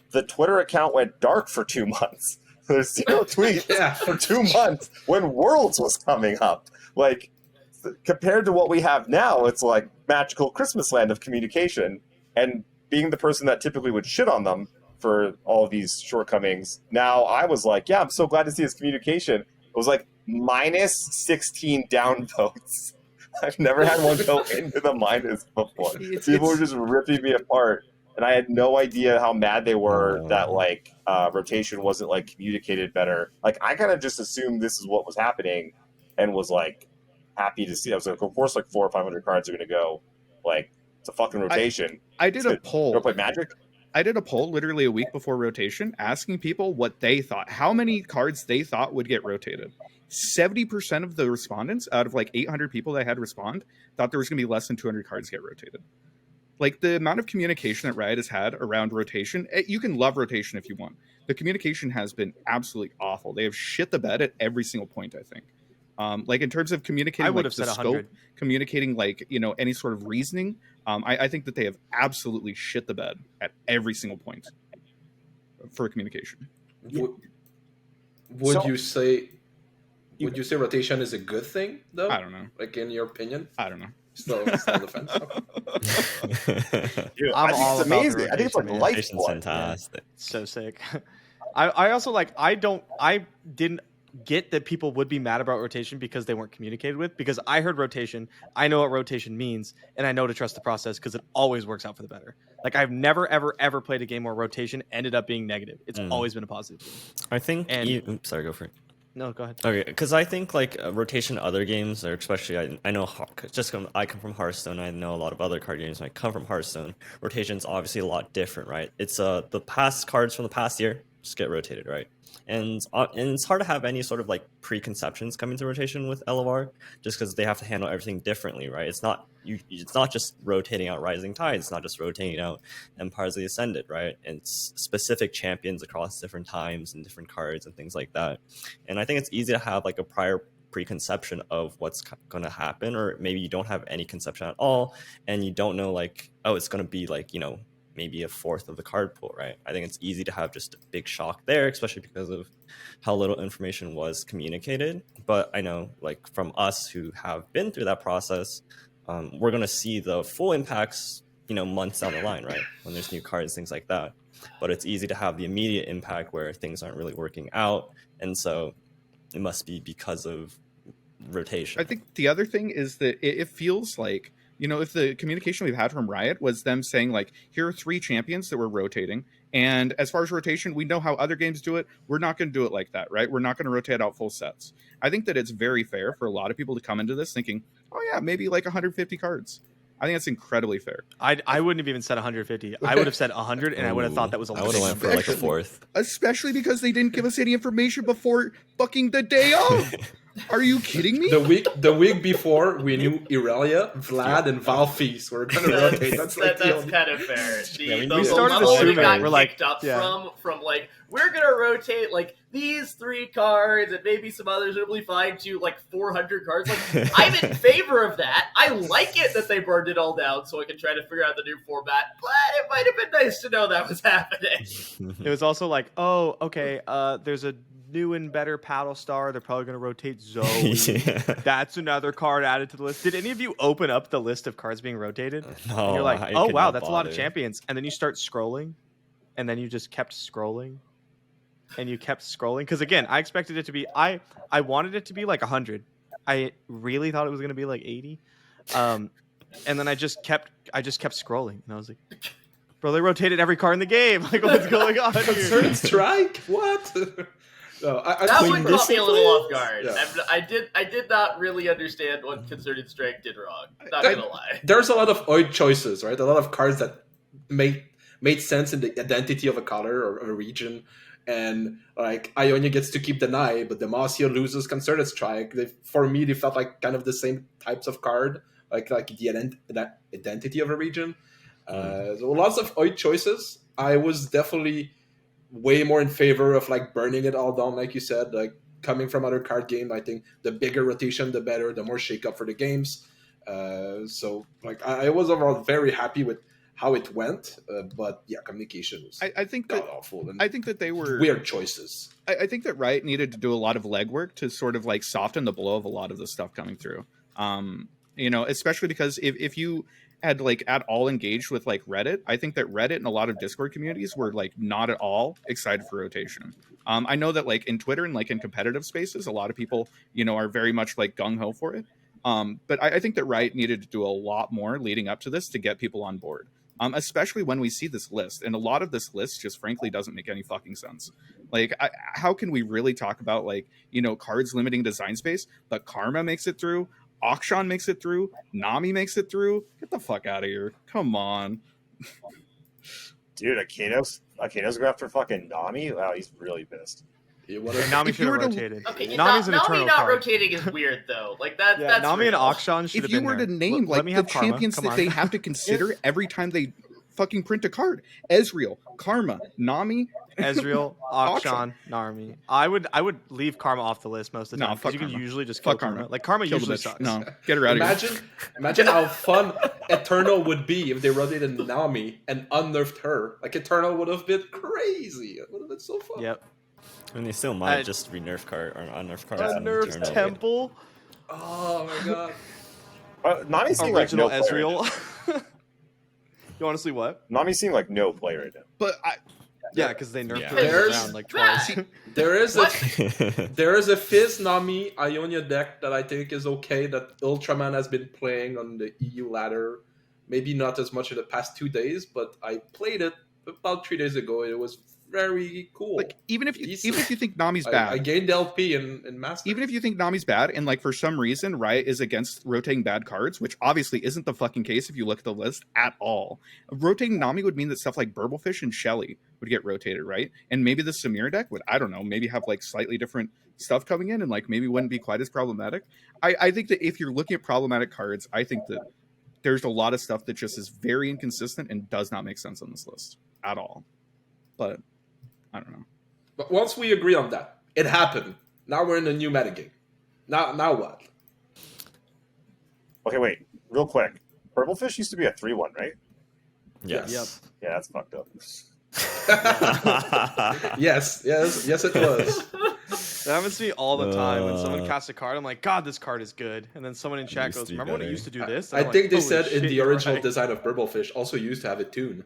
the Twitter account went dark for 2 months. There's 0 tweets for 2 months when Worlds was coming up. Like, compared to what we have now, it's like magical Christmas land of communication. And being the person that typically would shit on them for all of these shortcomings, now I was like, yeah, I'm so glad to see his communication. It was like minus 16 downvotes. I've never had one go into the minus before. People were just ripping me apart. And I had no idea how mad they were that like rotation wasn't like communicated better. Like I kind of just assumed this is what was happening, and was like happy to see. I was like, of course, like 400 or 500 cards are going to go. Like it's a fucking rotation. I did a poll. Go play Magic. I did a poll literally a week before rotation, asking people what they thought, how many cards they thought would get rotated. 70% of the respondents, out of like 800 people that had respond, thought there was going to be less than 200 cards get rotated. Like the amount of communication that Riot has had around rotation, you can love rotation if you want. The communication has been absolutely awful. They have shit the bed at every single point, I think. Like in terms of communicating, I would like have the said 100. scope, communicating like, you know, any sort of reasoning. I think that they have absolutely shit the bed at every single point for communication. Would you say rotation is a good thing though? I don't know. Like in your opinion? I don't know. Still on the fence. Dude, I'm I think all it's about amazing. the I think it's like rotation, life. Rotation's fantastic. So sick. I also like I didn't get that people would be mad about rotation because they weren't communicated with, because I heard rotation, I know what rotation means, and I know to trust the process because it always works out for the better. Like I've never ever played a game where rotation ended up being negative. It's always been a positive. I think And- sorry, go for it. No, go ahead. Okay, because I think like rotation in other games, or especially I know I come from Hearthstone. I know a lot of other card games. I come from Hearthstone. Rotation's obviously a lot different, right? It's the past cards from the past year just get rotated, right? And it's hard to have any sort of like preconceptions coming to rotation with LOR, just because they have to handle everything differently, right? It's not just rotating out Rising Tides, it's not just rotating out Empires of the Ascended, right? It's specific champions across different times and different cards and things like that. And I think it's easy to have like a prior preconception of what's going to happen, or maybe you don't have any conception at all, and you don't know like, oh, it's going to be like, you know, maybe a fourth of the card pool, right? I think it's easy to have just a big shock there, especially because of how little information was communicated. But I know, like, from us who have been through that process, we're going to see the full impacts, you know, months down the line, right? When there's new cards, things like that. But it's easy to have the immediate impact where things aren't really working out. And so it must be because of rotation. I think the other thing is that it feels like, you know, if the communication we've had from Riot was them saying like, here are 3 champions that we're rotating, and as far as rotation, we know how other games do it, we're not going to do it like that, right? We're not going to rotate out full sets. I think that it's very fair for a lot of people to come into this thinking, oh yeah, maybe like 150 cards. I think that's incredibly fair. I wouldn't have even said 150. I would have said 100, and I would have thought that was a lot. I would have went for like a fourth. Especially because they didn't give us any information before fucking the day of. Are you kidding me? The week before, we knew Irelia, Vlad, and Valfeast were going to rotate. That's kind of fair. We started assuming got we're like picked up from like, we're going to rotate like these 3 cards and maybe some others will be fine to like 400 cards. Like, I'm in favor of that. I like it that they burned it all down so I can try to figure out the new format, but it might have been nice to know that was happening. It was also like, oh, okay, there's a new and better paddle star. They're probably going to rotate Zoe. That's another card added to the list. Did any of you open up the list of cards being rotated? No, and you're like, oh wow, that's a lot of champions. And then you start scrolling, and then you just kept scrolling, and you kept scrolling. Because again, I expected it to be, I wanted it to be like 100. I really thought it was going to be like 80. And then I just kept scrolling, and I was like, bro, they rotated every card in the game. Like, what's going on here? Concerted strike? What? No, that one caught me a little off guard. Yeah. I did not really understand what Concerted Strike did wrong. Not gonna lie. There's a lot of odd choices, right? A lot of cards that made sense in the identity of a color or of a region. And like Ionia gets to keep Deny, but Demacia loses Concerted Strike. For me, they felt like kind of the same types of card, like the identity of a region. So lots of odd choices. I was definitely way more in favor of like burning it all down, like you said, like coming from other card game. I think the bigger rotation, the better, the more shake up for the games. So like I was overall very happy with how it went, but yeah, communication was I think that awful. I think that they were weird choices. I think that Riot needed to do a lot of legwork to sort of like soften the blow of a lot of the stuff coming through. You know, especially because if you had like at all engaged with like Reddit, I think that Reddit and a lot of Discord communities were like not at all excited for rotation. I know that like in Twitter and like in competitive spaces, a lot of people, you know, are very much like gung-ho for it. But I think that Riot needed to do a lot more leading up to this to get people on board. Especially when we see this list, and a lot of this list just frankly doesn't make any fucking sense. Like, how can we really talk about like, you know, cards limiting design space, but Karma makes it through, Akshan makes it through, Nami makes it through? Get the fuck out of here! Come on, dude. Akaino's going after fucking Nami. Wow, he's really pissed. Nami should have rotated. Okay, Nami's Nami not rotating is weird though. Like that. Yeah, that's Nami real. and Akshan should have been there. If you were to name like the champions that they have to consider every time they fucking print a card: Ezreal, Karma, Nami, Ezreal, Akshan, Nami. I would leave Karma off the list most of the time because you can usually just kill Karma. Like Karma usually sucks. No, get her out of here. Imagine how fun Eternal would be if they rotated Nami and unnerfed her. Like Eternal would have been crazy. It would have been so fun. Yep. And they still might just re-nerf card or unnerf cards. Unnerf Temple. Oh my god. Nami's seeing like no Ezreal. You honestly what? Nami's seeing like no play right now. But yeah, because they nerfed her around like twice. There is a Fizz Nami Ionia deck that I think is okay that Ultraman has been playing on the EU ladder. Maybe not as much in the past 2 days, but I played it about 3 days ago. It was very cool. Like even if you think Nami's bad, I gained LP in Master. Even if you think Nami's bad, and like for some reason Riot is against rotating bad cards, which obviously isn't the fucking case if you look at the list at all. Rotating Nami would mean that stuff like Burblefish and Shelly would get rotated, right? And maybe the Samira deck would, I don't know, maybe have like slightly different stuff coming in, and like maybe wouldn't be quite as problematic. I think that if you're looking at problematic cards, I think that there's a lot of stuff that just is very inconsistent and does not make sense on this list at all. But I don't know. But once we agree on that, it happened. Now we're in a new metagame. Now what? Okay, wait. Real quick. Burblefish used to be a 3-1, right? Yes. Yep. Yeah, that's fucked up. Yes, it was. That happens to me all the time. When someone casts a card, I'm like, God, this card is good. And then someone in chat Used goes, to be remember when it better. used to do this? I And I'm think like, they "Holy said in shit, the you're original right." design of Burblefish also used to have a tune.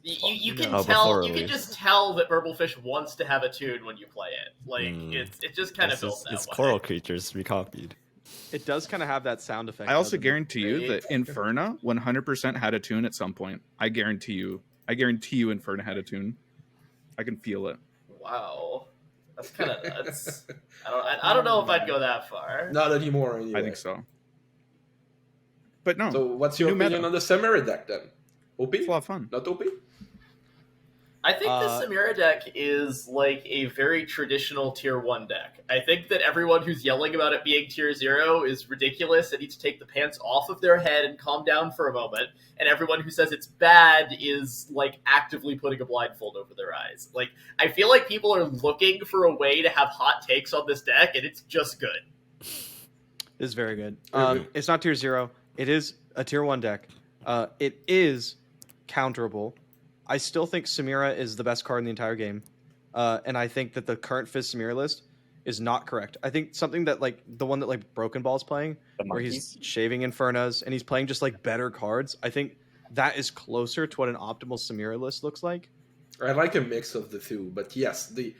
You can Oh, tell. before You can release. just tell that Burblefish wants to have a tune when you play it. Like it just kind of built that It's way. coral creatures recopied. It does kind of have that sound effect. I also doesn't it? guarantee you that Inferna 100% had a tune at some point. I guarantee you Inferna had a tune. I can feel it. Wow, that's kind of nuts. I don't know if I'd go that far. Not anymore, anyway. I think so. But no, So what's your New opinion meta. on the Samira deck then? OP? it's a lot of fun. Not OP? I think the Samira deck is like a very traditional tier 1 deck. I think that everyone who's yelling about it being tier 0 is ridiculous and needs to take the pants off of their head and calm down for a moment. And everyone who says it's bad is like actively putting a blindfold over their eyes. Like, I feel like people are looking for a way to have hot takes on this deck, and it's just good. It's very good. Very good. It's not tier 0. It is a tier 1 deck. It is counterable. I still think Samira is the best card in the entire game. And I think that the current Fizz Samira list is not correct. I think something that like the one that like Broken Ball's playing, The where he's monkeys? shaving Infernas and he's playing just like better cards. I think that is closer to what an optimal Samira list looks like. I like a mix of the two, but yes, the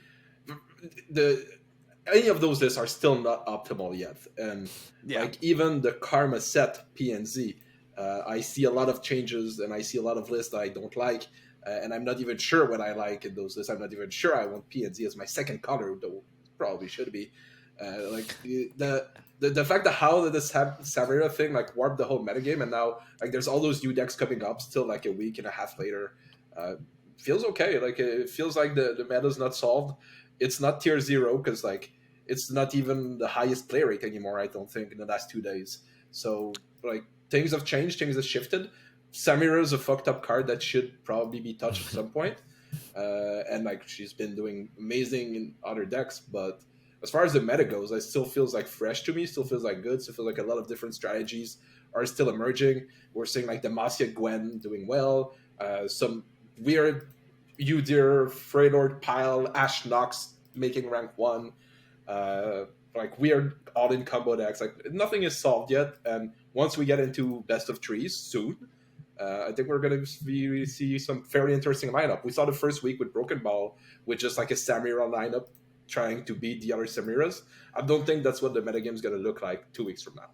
any of those lists are still not optimal yet. And like even the Karma Sett PnZ, I see a lot of changes and I see a lot of lists that I don't like. And I'm not even sure what I like in those lists. I'm not even sure I want PnZ as my second color, though probably should be. Like the fact that how the Samira thing like warped the whole metagame, and now like there's all those new decks coming up still like a week and a half later, feels okay. Like it feels like the meta's not solved. It's not tier 0 because like it's not even the highest play rate anymore. I don't think in the last 2 days. So like things have changed, things have shifted. Samira is a fucked up card that should probably be touched at some point. And like she's been doing amazing in other decks, but as far as the meta goes, it still feels like fresh to me, still feels like good, still feels like a lot of different strategies are still emerging. We're seeing like Demacia Gwen doing well, some weird Udyr, Freylord pile, Ash Nox making rank 1, like weird all-in combo decks. Like nothing is solved yet, and once we get into best of threes soon, I think we're going to see some very interesting lineup. We saw the first week with Broken Ball with just like a Samira lineup trying to beat the other Samiras. I don't think that's what the metagame is going to look like 2 weeks from now.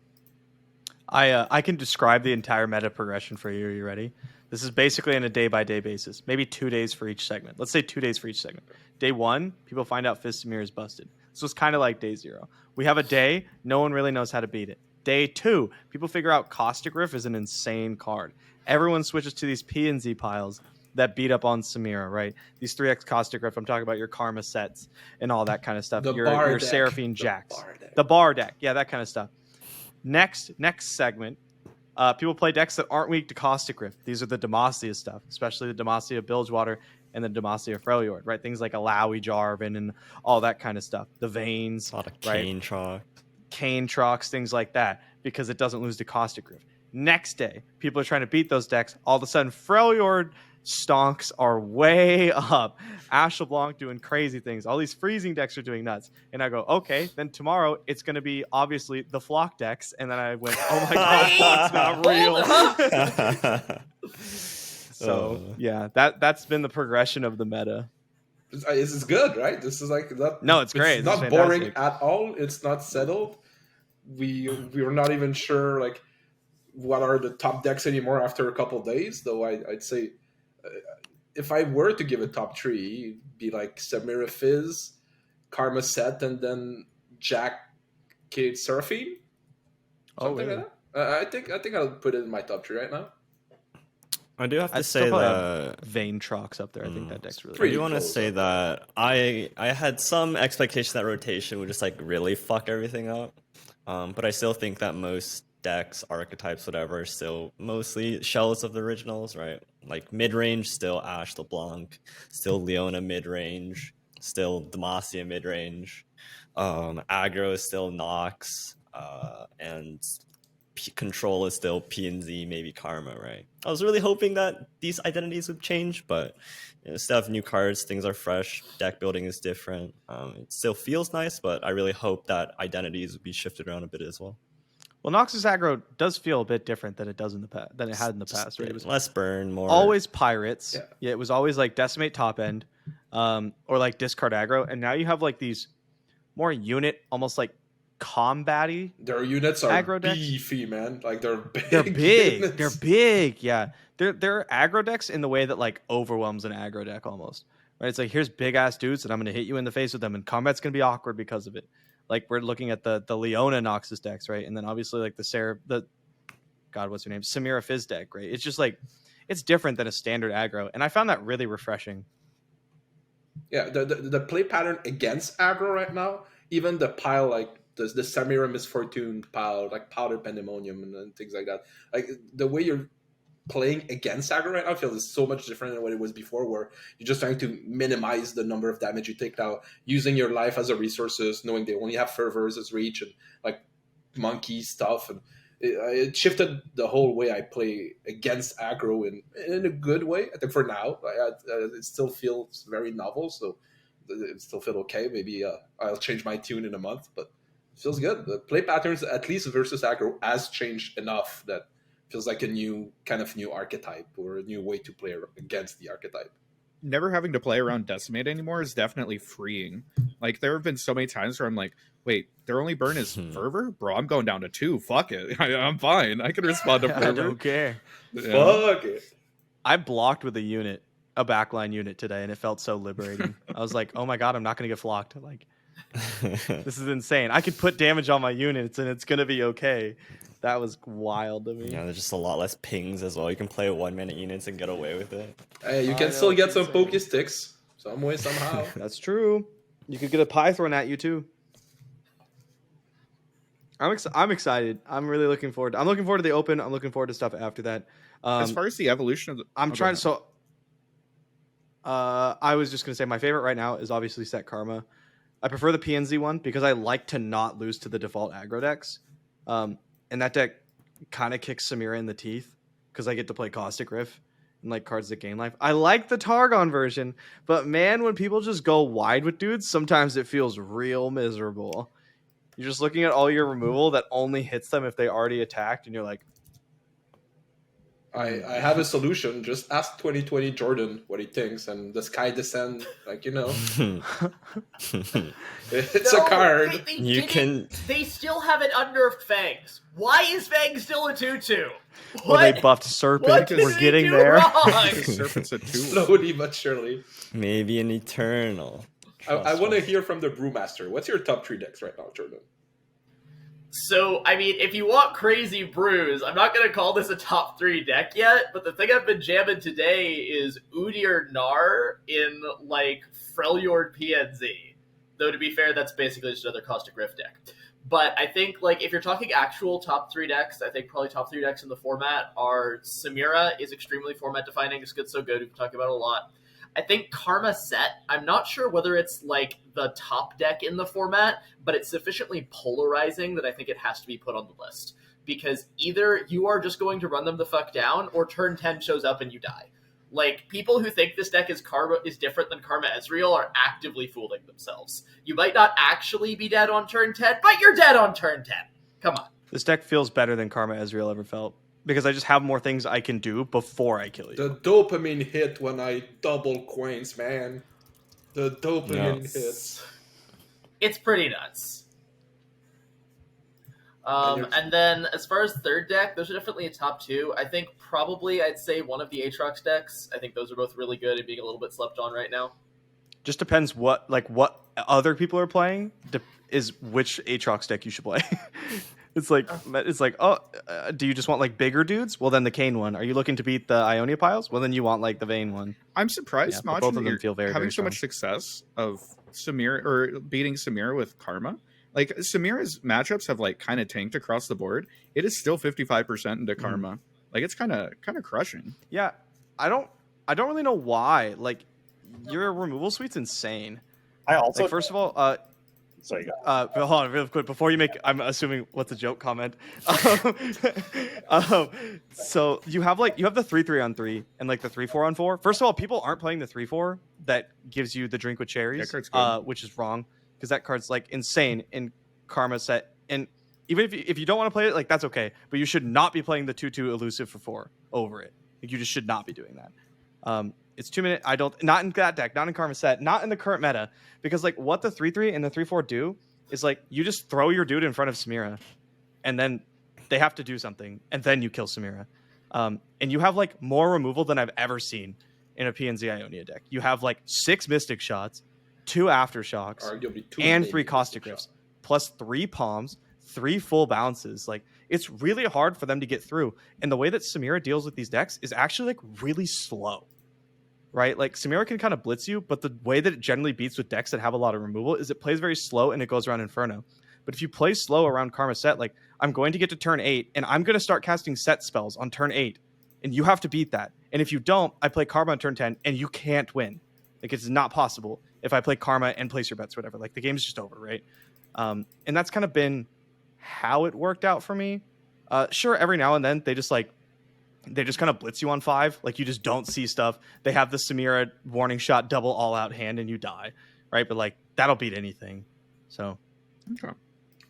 I can describe the entire meta progression for you. Are you ready? This is basically on a day-by-day basis. Maybe 2 days for each segment. Let's say 2 days for each segment. Day 1, people find out Fizz Samira is busted. So it's kind of like day 0. We have a day, no one really knows how to beat it. Day 2, people figure out Caustic Rift is an insane card. Everyone switches to these PnZ piles that beat up on Samira, right? These 3x Caustic Rift. I'm talking about your Karma Setts and all that kind of stuff. Your Seraphine Jacks. The bar deck. Yeah, that kind of stuff. Next segment, people play decks that aren't weak to Caustic Rift. These are the Demacia stuff, especially the Demacia Bilgewater and the Demacia Freljord, right? Things like Alawi Jarvan and all that kind of stuff. The Veins. A lot of right? Cane Trox, things like that, because it doesn't lose to Caustic Rift. Next day, people are trying to beat those decks. All of a sudden, Freljord stonks are way up. Ash LeBlanc doing crazy things. All these freezing decks are doing nuts. And I go, okay, then tomorrow it's going to be obviously the Flock decks. And then I went, oh my god, Flock's not real. So yeah, that's been the progression of the meta. This is good, right? This is like not. No, it's great. It's not boring at all. It's not settled. We're not even sure like what are the top decks anymore after a couple of days. Though I'd say if I were to give a top 3, it'd be like Samira Fizz, Karma Sett, and then Jack Kate Seraphine. Something like that. I think I'll put it in my top 3 right now. I do have to say that Vayne Trox up there. I think that deck's really. I do want to say that I had some expectation that rotation would just like really fuck everything up, but I still think that most decks, archetypes, whatever, are still mostly shells of the originals, right? Like mid range, still Ashe LeBlanc, still Leona mid range, still Demacia mid range, aggro is still Nox, and control is still PnZ, maybe Karma, right? I was really hoping that these identities would change, but still have new cards, things are fresh, deck building is different. It still feels nice, but I really hope that identities would be shifted around a bit as well. Well, Nox's aggro does feel a bit different than it does in the past, than it had in the past, right? It was less burn, more always pirates. Yeah, it was always like decimate top end, or like discard aggro, and now you have like these more unit, almost like combat-y. Their units are aggro beefy, decks. Man. Like they're big. They're big. Units. They're big. Yeah, they're aggro decks in the way that like overwhelms an aggro deck almost. Right? It's like here's big ass dudes, and I'm gonna hit you in the face with them, and combat's gonna be awkward because of it. Like we're looking at the Leona Noxus decks, right? And then obviously like what's her name? Samira Fizz deck, right? It's just like it's different than a standard aggro, and I found that really refreshing. Yeah, the play pattern against aggro right now, even the pile like the Samira Misfortune pile, like Powdered Pandemonium and things like that. Like the way you're playing against aggro right now feels so much different than what it was before, where you're just trying to minimize the number of damage you take now, using your life as a resources, knowing they only have fervors as reach and like monkey stuff, and it shifted the whole way I play against aggro in a good way. I think for now, it still feels very novel, so it still feels okay. Maybe I'll change my tune in a month, but it feels good. The play patterns, at least versus aggro, has changed enough that feels like a new archetype or a new way to play against the archetype. Never having to play around Decimate anymore is definitely freeing. Like there have been so many times where I'm like, wait, their only burn is Fervor? Bro, I'm going down to 2. Fuck it. I'm fine. I can respond to Fervor. I don't care. Yeah. Fuck it. I blocked with a backline unit today, and it felt so liberating. I was like, oh my god, I'm not going to get flocked. Like, this is insane. I could put damage on my units, and it's going to be okay. That was wild to me. Yeah, there's just a lot less pings as well. You can play 1-minute units and get away with it. Hey, you can still get some Poké Sticks some way, somehow. That's true. You could get a pie thrown at you, too. I'm excited. I'm really looking forward. I'm looking forward to the open. I'm looking forward to stuff after that. As far as the evolution of the... I was just going to say my favorite right now is obviously Set Karma. I prefer the PnZ one because I like to not lose to the default aggro decks. And that deck kind of kicks Samira in the teeth because I get to play Caustic Riff and like cards that gain life. I like the Targon version, but man, when people just go wide with dudes, sometimes it feels real miserable. You're just looking at all your removal that only hits them if they already attacked, and you're like, I have a solution. Just ask 2020 Jordan what he thinks, and the Sky Descend, like, you know. It's a card. They still haven't unnerfed Fangs. Why is Fangs still a 2/2? Well, they buffed Serpent. We're getting there. Serpent's a 2. Slowly but surely. Maybe an Eternal. I want to hear from the Brewmaster. What's your top 3 decks right now, Jordan? So, I mean, if you want crazy brews, I'm not going to call this a top 3 deck yet, but the thing I've been jamming today is Udyr Gnar in, like, Freljord PnZ. Though, to be fair, that's basically just another Caustic Rift deck. But I think, like, if you're talking actual top 3 decks, I think probably top 3 decks in the format are Samira is extremely format-defining. It's good, so good. We've been talking about it a lot. I think Karma Sett, I'm not sure whether it's like the top deck in the format, but it's sufficiently polarizing that I think it has to be put on the list. Because either you are just going to run them the fuck down, or turn 10 shows up and you die. Like, people who think this deck is different than Karma Ezreal are actively fooling themselves. You might not actually be dead on turn 10, but you're dead on turn 10. Come on. This deck feels better than Karma Ezreal ever felt. Because I just have more things I can do before I kill you. The dopamine hit when I double coins, man. The dopamine hits. It's pretty nuts. And then as far as third deck, those are definitely a top two. I think probably I'd say one of the Aatrox decks. I think those are both really good and being a little bit slept on right now. Just depends what other people are playing is which Aatrox deck you should play. It's like, do you just want like bigger dudes? Well, then the Kayn one. Are you looking to beat the Ionia piles? Well, then you want like the Vayne one. I'm surprised, both of them feel very, having very so much success of Samira or beating Samira with Karma. Like Samira's matchups have like kind of tanked across the board. It is still 55% into Karma. Like it's kind of crushing. Yeah, I don't really know why. Like your removal suite's insane. I also first of all, sorry, hold on real quick before you make. I'm assuming what's a joke comment. So you have the 3-3-on-3 and like the 3-4-on-4. First of all, people aren't playing the 3-4 that gives you the drink with cherries, which is wrong because that card's like insane in Karma Sett. And even if you don't want to play it, like that's okay, but you should not be playing the 2/2 elusive for 4 over it. Like, you just should not be doing that. It's 2 minute. Not in that deck, not in Karma Sett, not in the current meta, because like what the 3/3 and the 3/4 do is like you just throw your dude in front of Samira, and then they have to do something, and then you kill Samira. And you have like more removal than I've ever seen in a PnZ Ionia deck. You have like 6 Mystic Shots, 2 Aftershocks, and 3 Caustic Rifts, plus 3 Palms, 3 full bounces. Like it's really hard for them to get through. And the way that Samira deals with these decks is actually like really slow. Right? Like Samira can kind of blitz you, but the way that it generally beats with decks that have a lot of removal is it plays very slow and it goes around Inferno. But if you play slow around Karma Sett, like I'm going to get to turn 8 and I'm going to start casting set spells on turn 8 and you have to beat that. And if you don't, I play Karma on turn 10 and you can't win. Like it's not possible if I play Karma and place your bets, whatever. Like the game's just over, right? And that's kind of been how it worked out for me. Sure, every now and then they just kind of blitz you on 5. Like you just don't see stuff. They have the Samira warning shot double all out hand and you die, right? But like that'll beat anything. So okay.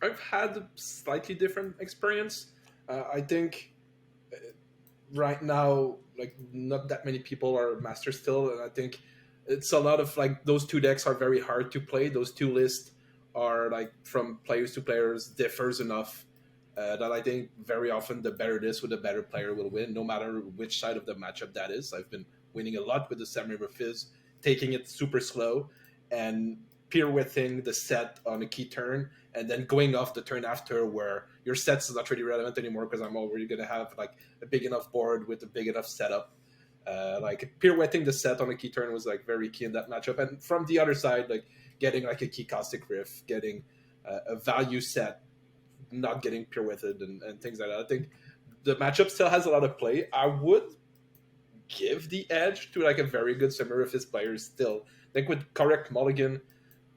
I've had a slightly different experience. I think right now, like not that many people are master still, and I think it's a lot of like those 2 decks are very hard to play. Those 2 lists are like from players to players differs enough. That I think very often the better it is with the better player will win, no matter which side of the matchup that is. I've been winning a lot with the Samira Fizz, taking it super slow and pirouetting the set on a key turn and then going off the turn after where your set's not really relevant anymore because I'm already going to have like a big enough board with a big enough setup. Like pirouetting the set on a key turn was like very key in that matchup. And from the other side, like getting like a key Caustic Rift, getting a value set, not getting pirouetted and things like that. I think the matchup still has a lot of play. I would give the edge to like a very good Samira Fizz player still. I think with correct mulligan,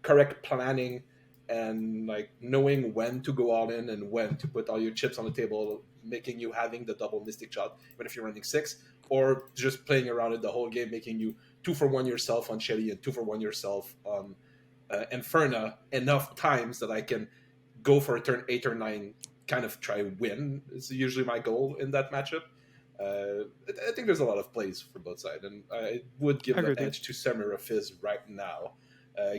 correct planning, and like knowing when to go all in and when to put all your chips on the table, making you having the double Mystic Shot, even if you're running 6, or just playing around it the whole game, making you 2-for-1 yourself on Shelly and 2-for-1 yourself on Inferna enough times that I can go for a turn 8 or 9, kind of try win. It's usually my goal in that matchup. I think there's a lot of plays for both sides, and I would give the edge to Samira Fizz right now,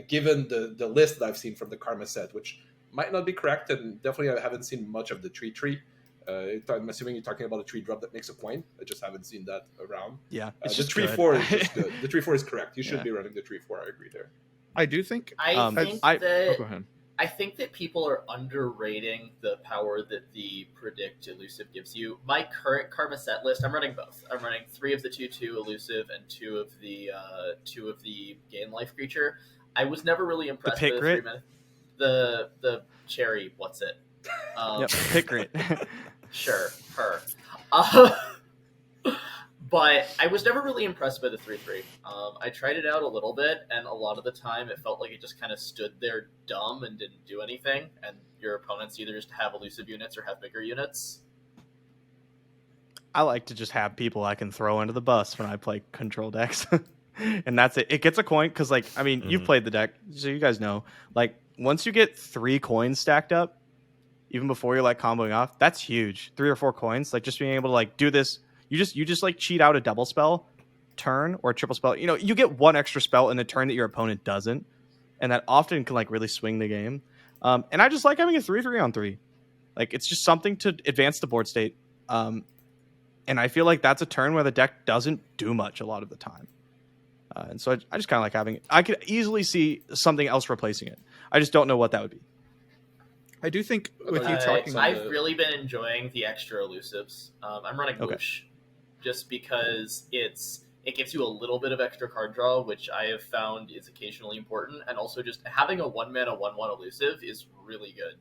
given the list that I've seen from the Karma Sett, which might not be correct, and definitely I haven't seen much of the 3/3. I'm assuming you're talking about a 3 drop that makes a coin. I just haven't seen that around. Yeah, the 3/4 is just good. The 3/4 is correct. You should be running the 3/4. I agree there. I do think. I think go ahead. I think that people are underrating the power that the Predict elusive gives you. My current Karma Sett list, I'm running both. I'm running 3 of the 2/2 elusive and 2 of the gain life creature. I was never really impressed with the cherry. What's it? Yep, pick grit. Sure, her. But I was never really impressed by the 3/3. I tried it out a little bit, and a lot of the time it felt like it just kind of stood there dumb and didn't do anything, and your opponents either just have elusive units or have bigger units. I like to just have people I can throw under the bus when I play control decks. And that's it. It gets a coin because, like, I mean, you've played the deck, so you guys know. Like, once you get 3 coins stacked up, even before you're, like, comboing off, that's huge. 3 or 4 coins. Like, just being able to, like, do this. You just like cheat out a double spell turn or a triple spell. You know, you get 1 extra spell in the turn that your opponent doesn't, and that often can like really swing the game. And I just like having a 3/3 on 3. Like it's just something to advance the board state. And I feel like that's a turn where the deck doesn't do much a lot of the time. And so I just kind of like having it. I could easily see something else replacing it. I just don't know what that would be. I do think with you talking, I've really been enjoying the extra elusives. I'm running Whoosh just because it gives you a little bit of extra card draw, which I have found is occasionally important, and also just having a 1-mana 1/1 elusive is really good.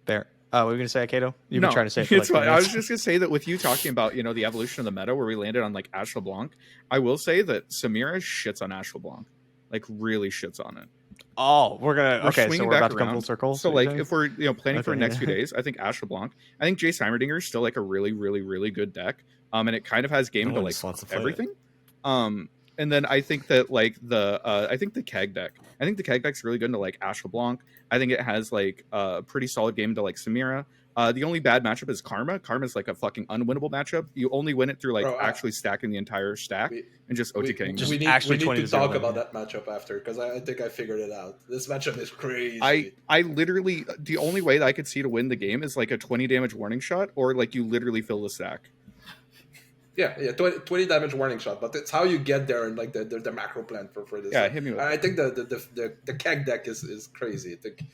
There. What were you going to say, Kato? You've been trying to say it for it's I was just going to say that with you talking about, the evolution of the meta where we landed on like Ash LeBlanc, I will say that Samira shits on Ash LeBlanc. Like really shits on it. Oh, we're about to come full circle. So like if we're planning for the next few days, I think Ash LeBlanc, I think Jace Heimerdinger is still like a really, really, really good deck. And it kind of has game to like everything. And then I think that like I think the Keg deck. I think the Keg deck's really good into like Ash LeBlanc. I think it has like a pretty solid game to like Samira. The only bad matchup is Karma. Karma's like a fucking unwinnable matchup. You only win it through like actually stacking the entire stack and just OTKing. We need to talk about that matchup after, because I think I figured it out. This matchup is crazy. I literally, the only way that I could see to win the game is like a 20 damage warning shot, or like you literally fill the stack. Yeah, 20 damage warning shot, but it's how you get there and like the macro plan for this. Yeah, hit me with I think the Keg deck is crazy. I think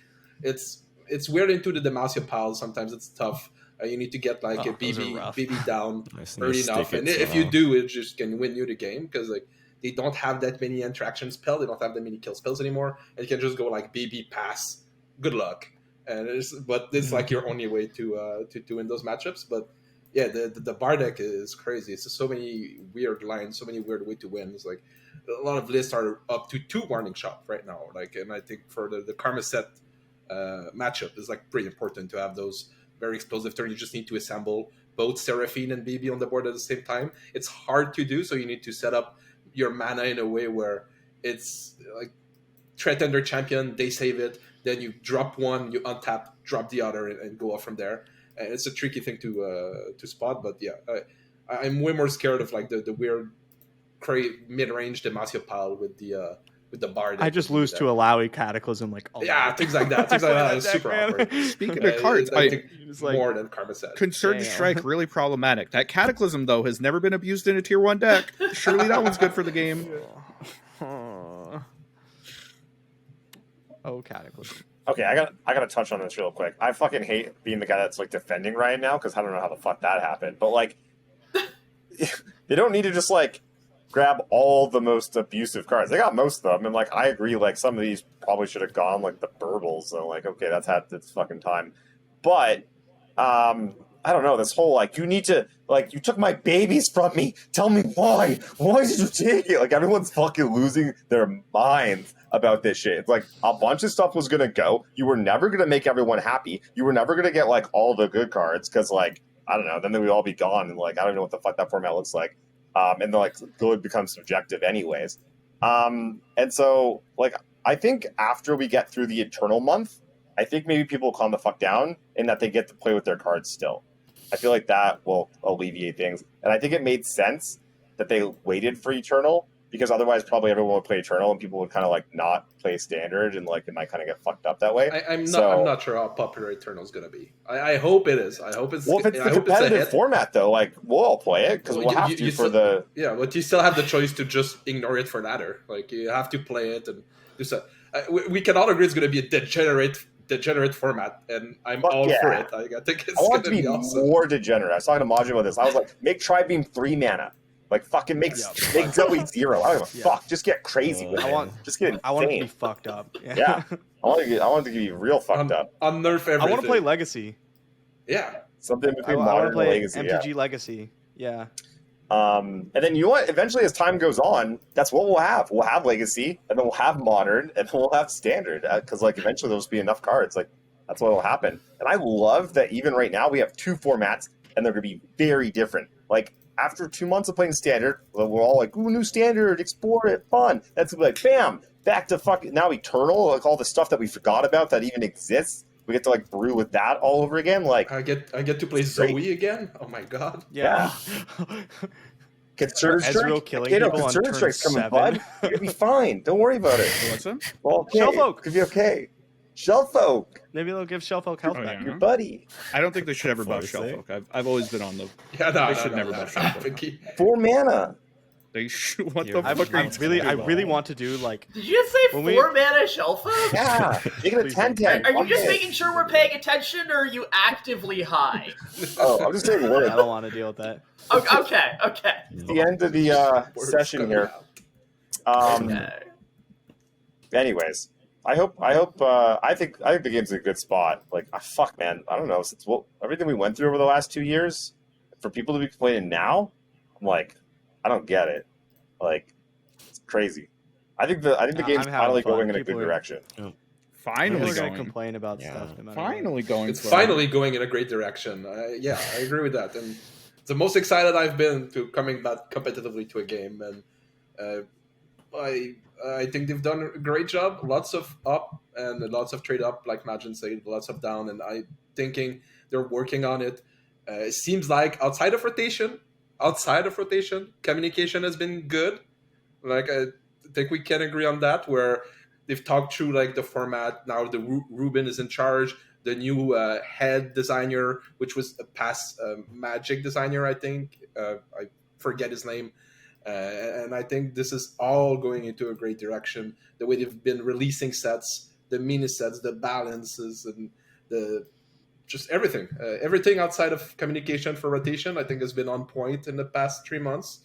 it's weird into the Demacia pile. Sometimes it's tough. You need to get like a BB down early enough, and if you do, it just can win you the game, because like they don't have that many interaction spells, they don't have that many kill spells anymore, and you can just go like BB pass. Good luck, and it's like your only way to win those matchups. But yeah, the bar deck is crazy. It's just so many weird lines, so many weird ways to win. It's like a lot of lists are up to 2 warning shot right now. Like, and I think for the Karma Sett matchup is like pretty important to have those very explosive turns. You just need to assemble both Seraphine and BB on the board at the same time. It's hard to do, so you need to set up your mana in a way where it's like Threatender Champion, they save it, then you drop one, you untap, drop the other, and go off from there. And it's a tricky thing to spot, but yeah, I'm way more scared of like the weird mid-range Demacia pile with the bar. I just lose to Alawi Cataclysm things like that. It's super awkward. Speaking of cards, I think more than Karma Sett. Concerted Strike, really problematic. That Cataclysm though has never been abused in a tier 1 deck. Surely that one's good for the game. Oh, Cataclysm. Okay, I gotta touch on this real quick. I fucking hate being the guy that's like defending Riot now, because I don't know how the fuck that happened. But like, they don't need to just like grab all the most abusive cards. They got most of them, and like I agree, like some of these probably should have gone like the burbles. So like, okay, that's had its fucking time. But I don't know, this whole like, you need to, like, you took my babies from me. Tell me why. Why did you take it? Like, everyone's fucking losing their minds about this shit. It's like a bunch of stuff was gonna go. You were never gonna make everyone happy. You were never gonna get like all the good cards, because like, I don't know, then they would all be gone, and like I don't know what the fuck that format looks like. And then like good becomes subjective anyways. And so like I think after we get through the Eternal month, I think maybe people will calm the fuck down in that they get to play with their cards still. I feel like that will alleviate things. And I think it made sense that they waited for Eternal, because otherwise probably everyone would play Eternal and people would kind of like not play Standard, and like it might kind of get fucked up that way. I'm not sure how popular Eternal is going to be. I hope it is. I hope it's. Well, if it's the competitive format though, like we'll all play it, because we'll have to for the. Yeah, but you still have the choice to just ignore it for ladder. Like you have to play it and do so. We can all agree it's going to be a degenerate format, and I'm all for it. I think it's going to be awesome. More degenerate. I was talking to Majiinbae about this. I was like, make Tribeam 3 mana. Like fucking make Zoe 0. I don't give a fuck. Just get crazy with it. Just get insane. I want it to be fucked up. Yeah. I want it to be real fucked up. Unnerf everything. I want to play Legacy. Yeah. Something between modern and Legacy. MTG Legacy. Yeah. And then you know what? Eventually, as time goes on, that's what we'll have. We'll have Legacy, and then we'll have Modern, and then we'll have Standard. Because like eventually there'll just be enough cards. Like that's what will happen. And I love that even right now we have 2 formats, and they're going to be very different. Like after 2 months of playing Standard, we're all like, ooh, new Standard, explore it, fun. That's like, bam, back to fucking now Eternal, like all the stuff that we forgot about that even exists. We get to like brew with that all over again. Like I get to play Zoe again. Oh my god! Yeah. Concerted Strike, Concerted Strike's coming, bud. You're gonna be fine. Don't worry about it. What's up? Well, okay. It's gonna be okay. Shellfolk, Maybe they'll give Shellfolk health Oh, back. yeah. your buddy. I don't think they should ever buff Force it. Shellfolk. I've always been on the. Yeah, no, They no, should no, never no, buff no, Shellfolk. Vicky. 4 mana. They should. What You're the I, fuck are I you really, I talking really about? want to do like. Did you just say When we- 4 mana Shellfolk? Yeah, make it a Please 10/10. Are you Fuck just it. making sure we're paying attention, or are you actively high? Oh, I'm just saying I word. don't want to deal with that. Okay. It's the end of the Words session coming here. out. Okay. Anyways, I think the game's in a good spot. Like, fuck, man, I don't know. Since everything we went through over the last 2 years, for people to be complaining now, I'm like, I don't get it. Like, it's crazy. I think the game's I'm having finally fun. going in a People good are- direction. Finally People are gonna going. complain about Yeah. stuff. No matter what. Finally going. It's for it. finally going in a great direction. Yeah, I agree with that. And it's the most excited I've been to coming back competitively to a game. And I think they've done a great job. Lots of up and lots of trade up, like Majin said, lots of down. And I thinking they're working on it. It seems like outside of rotation, communication has been good. Like, I think we can agree on that, where they've talked through like the format. Now the Ruben is in charge. The new head designer, which was a past Magic designer, I think. I forget his name. And I think this is all going into a great direction. The way they've been releasing sets, the mini sets, the balances, and just everything. Everything outside of communication for rotation, I think, has been on point in the past 3 months.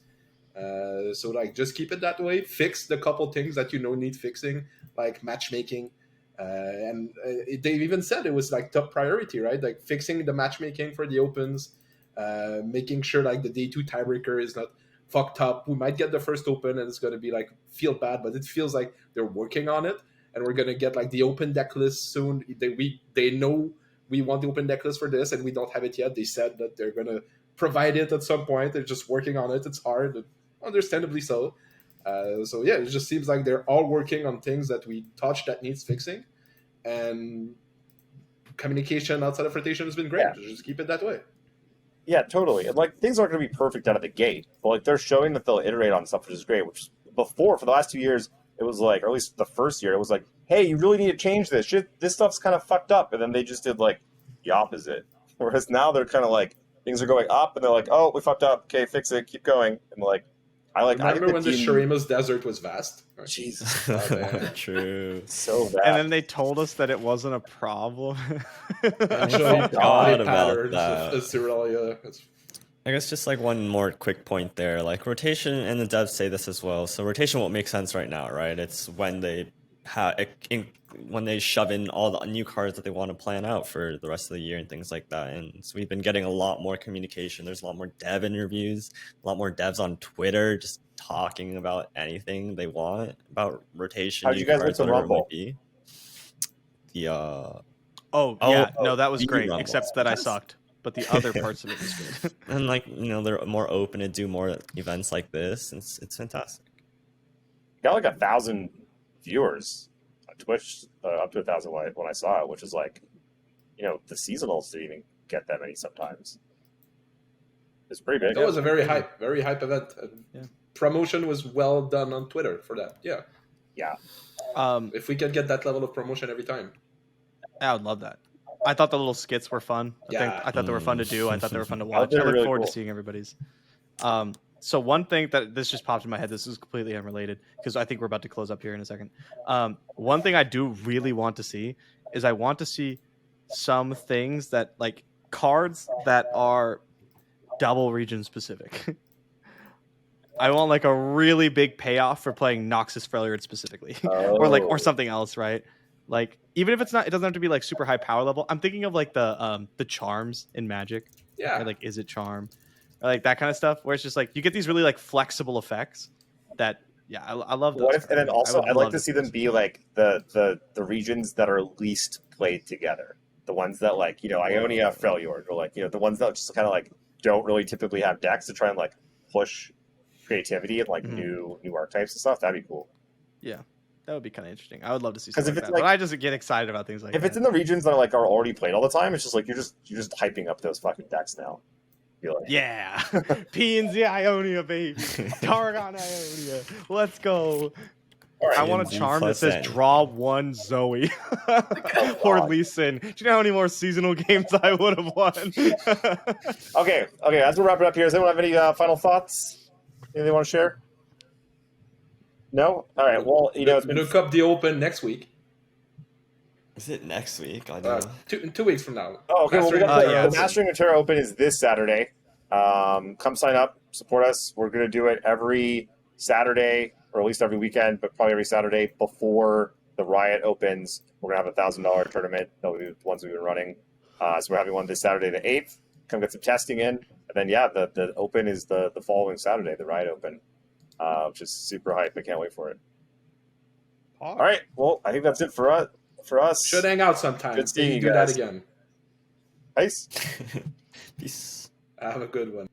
So like, just keep it that way. Fix the couple things that need fixing, like matchmaking. They even said it was like top priority, right? Like fixing the matchmaking for the opens, making sure like the day 2 tiebreaker is not fucked up. We might get the first open and it's going to be like feel bad, but it feels like they're working on it, and we're going to get like the open deck list soon. They know we want the open deck list for this, and we don't have it yet. They said that they're going to provide it at some point. They're just working on it. It's hard, understandably so. So yeah, it just seems like they're all working on things that we touched that needs fixing, and communication outside of rotation has been great. Yeah. Just keep it that way. Yeah, totally. And like, things aren't going to be perfect out of the gate, but like, they're showing that they'll iterate on stuff, which is great. Which before, for the last 2 years, it was like, or at least the first year, it was like, hey, you really need to change this. Shit, this stuff's kind of fucked up. And then they just did like the opposite. Whereas now they're kind of like, things are going up, and they're like, oh, we fucked up. Okay, fix it. Keep going. And like, Remember when the Shurima's desert was vast? Jesus. True. So bad. And then they told us that it wasn't a problem. Actually, forgot about patterns that. of Cerealia. I guess just like one more quick point there. Like rotation, and the devs say this as well. So rotation won't make sense right now, right? It's when they when they shove in all the new cards that they want to plan out for the rest of the year and things like that. And so we've been getting a lot more communication. There's a lot more dev interviews, a lot more devs on Twitter just talking about anything they want about rotation. How'd you guys like the whatever it Rumble? might be. The No, that was the great, Rumble. except that I sucked. But the other parts of it was good. And like, they're more open to do more events like this. It's fantastic. Got like 1,000 viewers on Twitch, up to 1,000 when I saw it, which is like, the seasonals didn't even get that many sometimes. It's pretty big. That was a very hype event. Yeah. Promotion was well done on Twitter for that. Yeah. Yeah. If we could get that level of promotion every time. I would love that. I thought the little skits were fun. I thought they were fun to do. I thought they were fun to watch. I look really forward cool. to seeing everybody's. So one thing that this just popped in my head, this is completely unrelated because I think we're about to close up here in a second. One thing I do really want to see is I want to see some things that like cards that are double region specific. I want like a really big payoff for playing Noxus Freljord specifically, or something else, right? Like even if it doesn't have to be like super high power level. I'm thinking of like the charms in Magic. Yeah. Or, like is it charm? Or, like that kind of stuff where it's just like you get these really like flexible effects that I love those. What if, and then also I'd like to see them see be like the regions that are least played together. The ones that like, Ionia, Freljord, or like, the ones that just kind of like don't really typically have decks to try and like push creativity and like new archetypes and stuff. That'd be cool. Yeah. That would be kind of interesting. I would love to see 'Cause something if like it's that. like- But I just get excited about things like If that. it's in the regions that are already played all the time, it's just like you're just hyping up those fucking decks now. You're like, Yeah. PnZ Ionia, baby. Targon Ionia. Let's go. right. I want a charm that says draw 1 Zoe or Lee Sin. Do you know how many more seasonal games I would have won? Okay. As we're wrapping up here, does anyone have any final thoughts? Anything they want to share? No? All right. Well, it's been... Look up the Open next week. Is it next week? I don't know. 2 weeks from now. Oh, okay. The Mastering Runeterra Open is this Saturday. Come sign up, support us. We're going to do it every Saturday, or at least every weekend, but probably every Saturday before the Riot opens. We're going to have a $1,000 tournament. That'll be the ones we've been running. So we're having one this Saturday, the 8th. Come get some testing in. And then, the Open is the following Saturday, the Riot Open, which is super hype. I can't wait for it. All right. Well, I think that's it for us. Should hang out sometime. Good seeing you do guys. that again. Peace. Peace. Have a good one.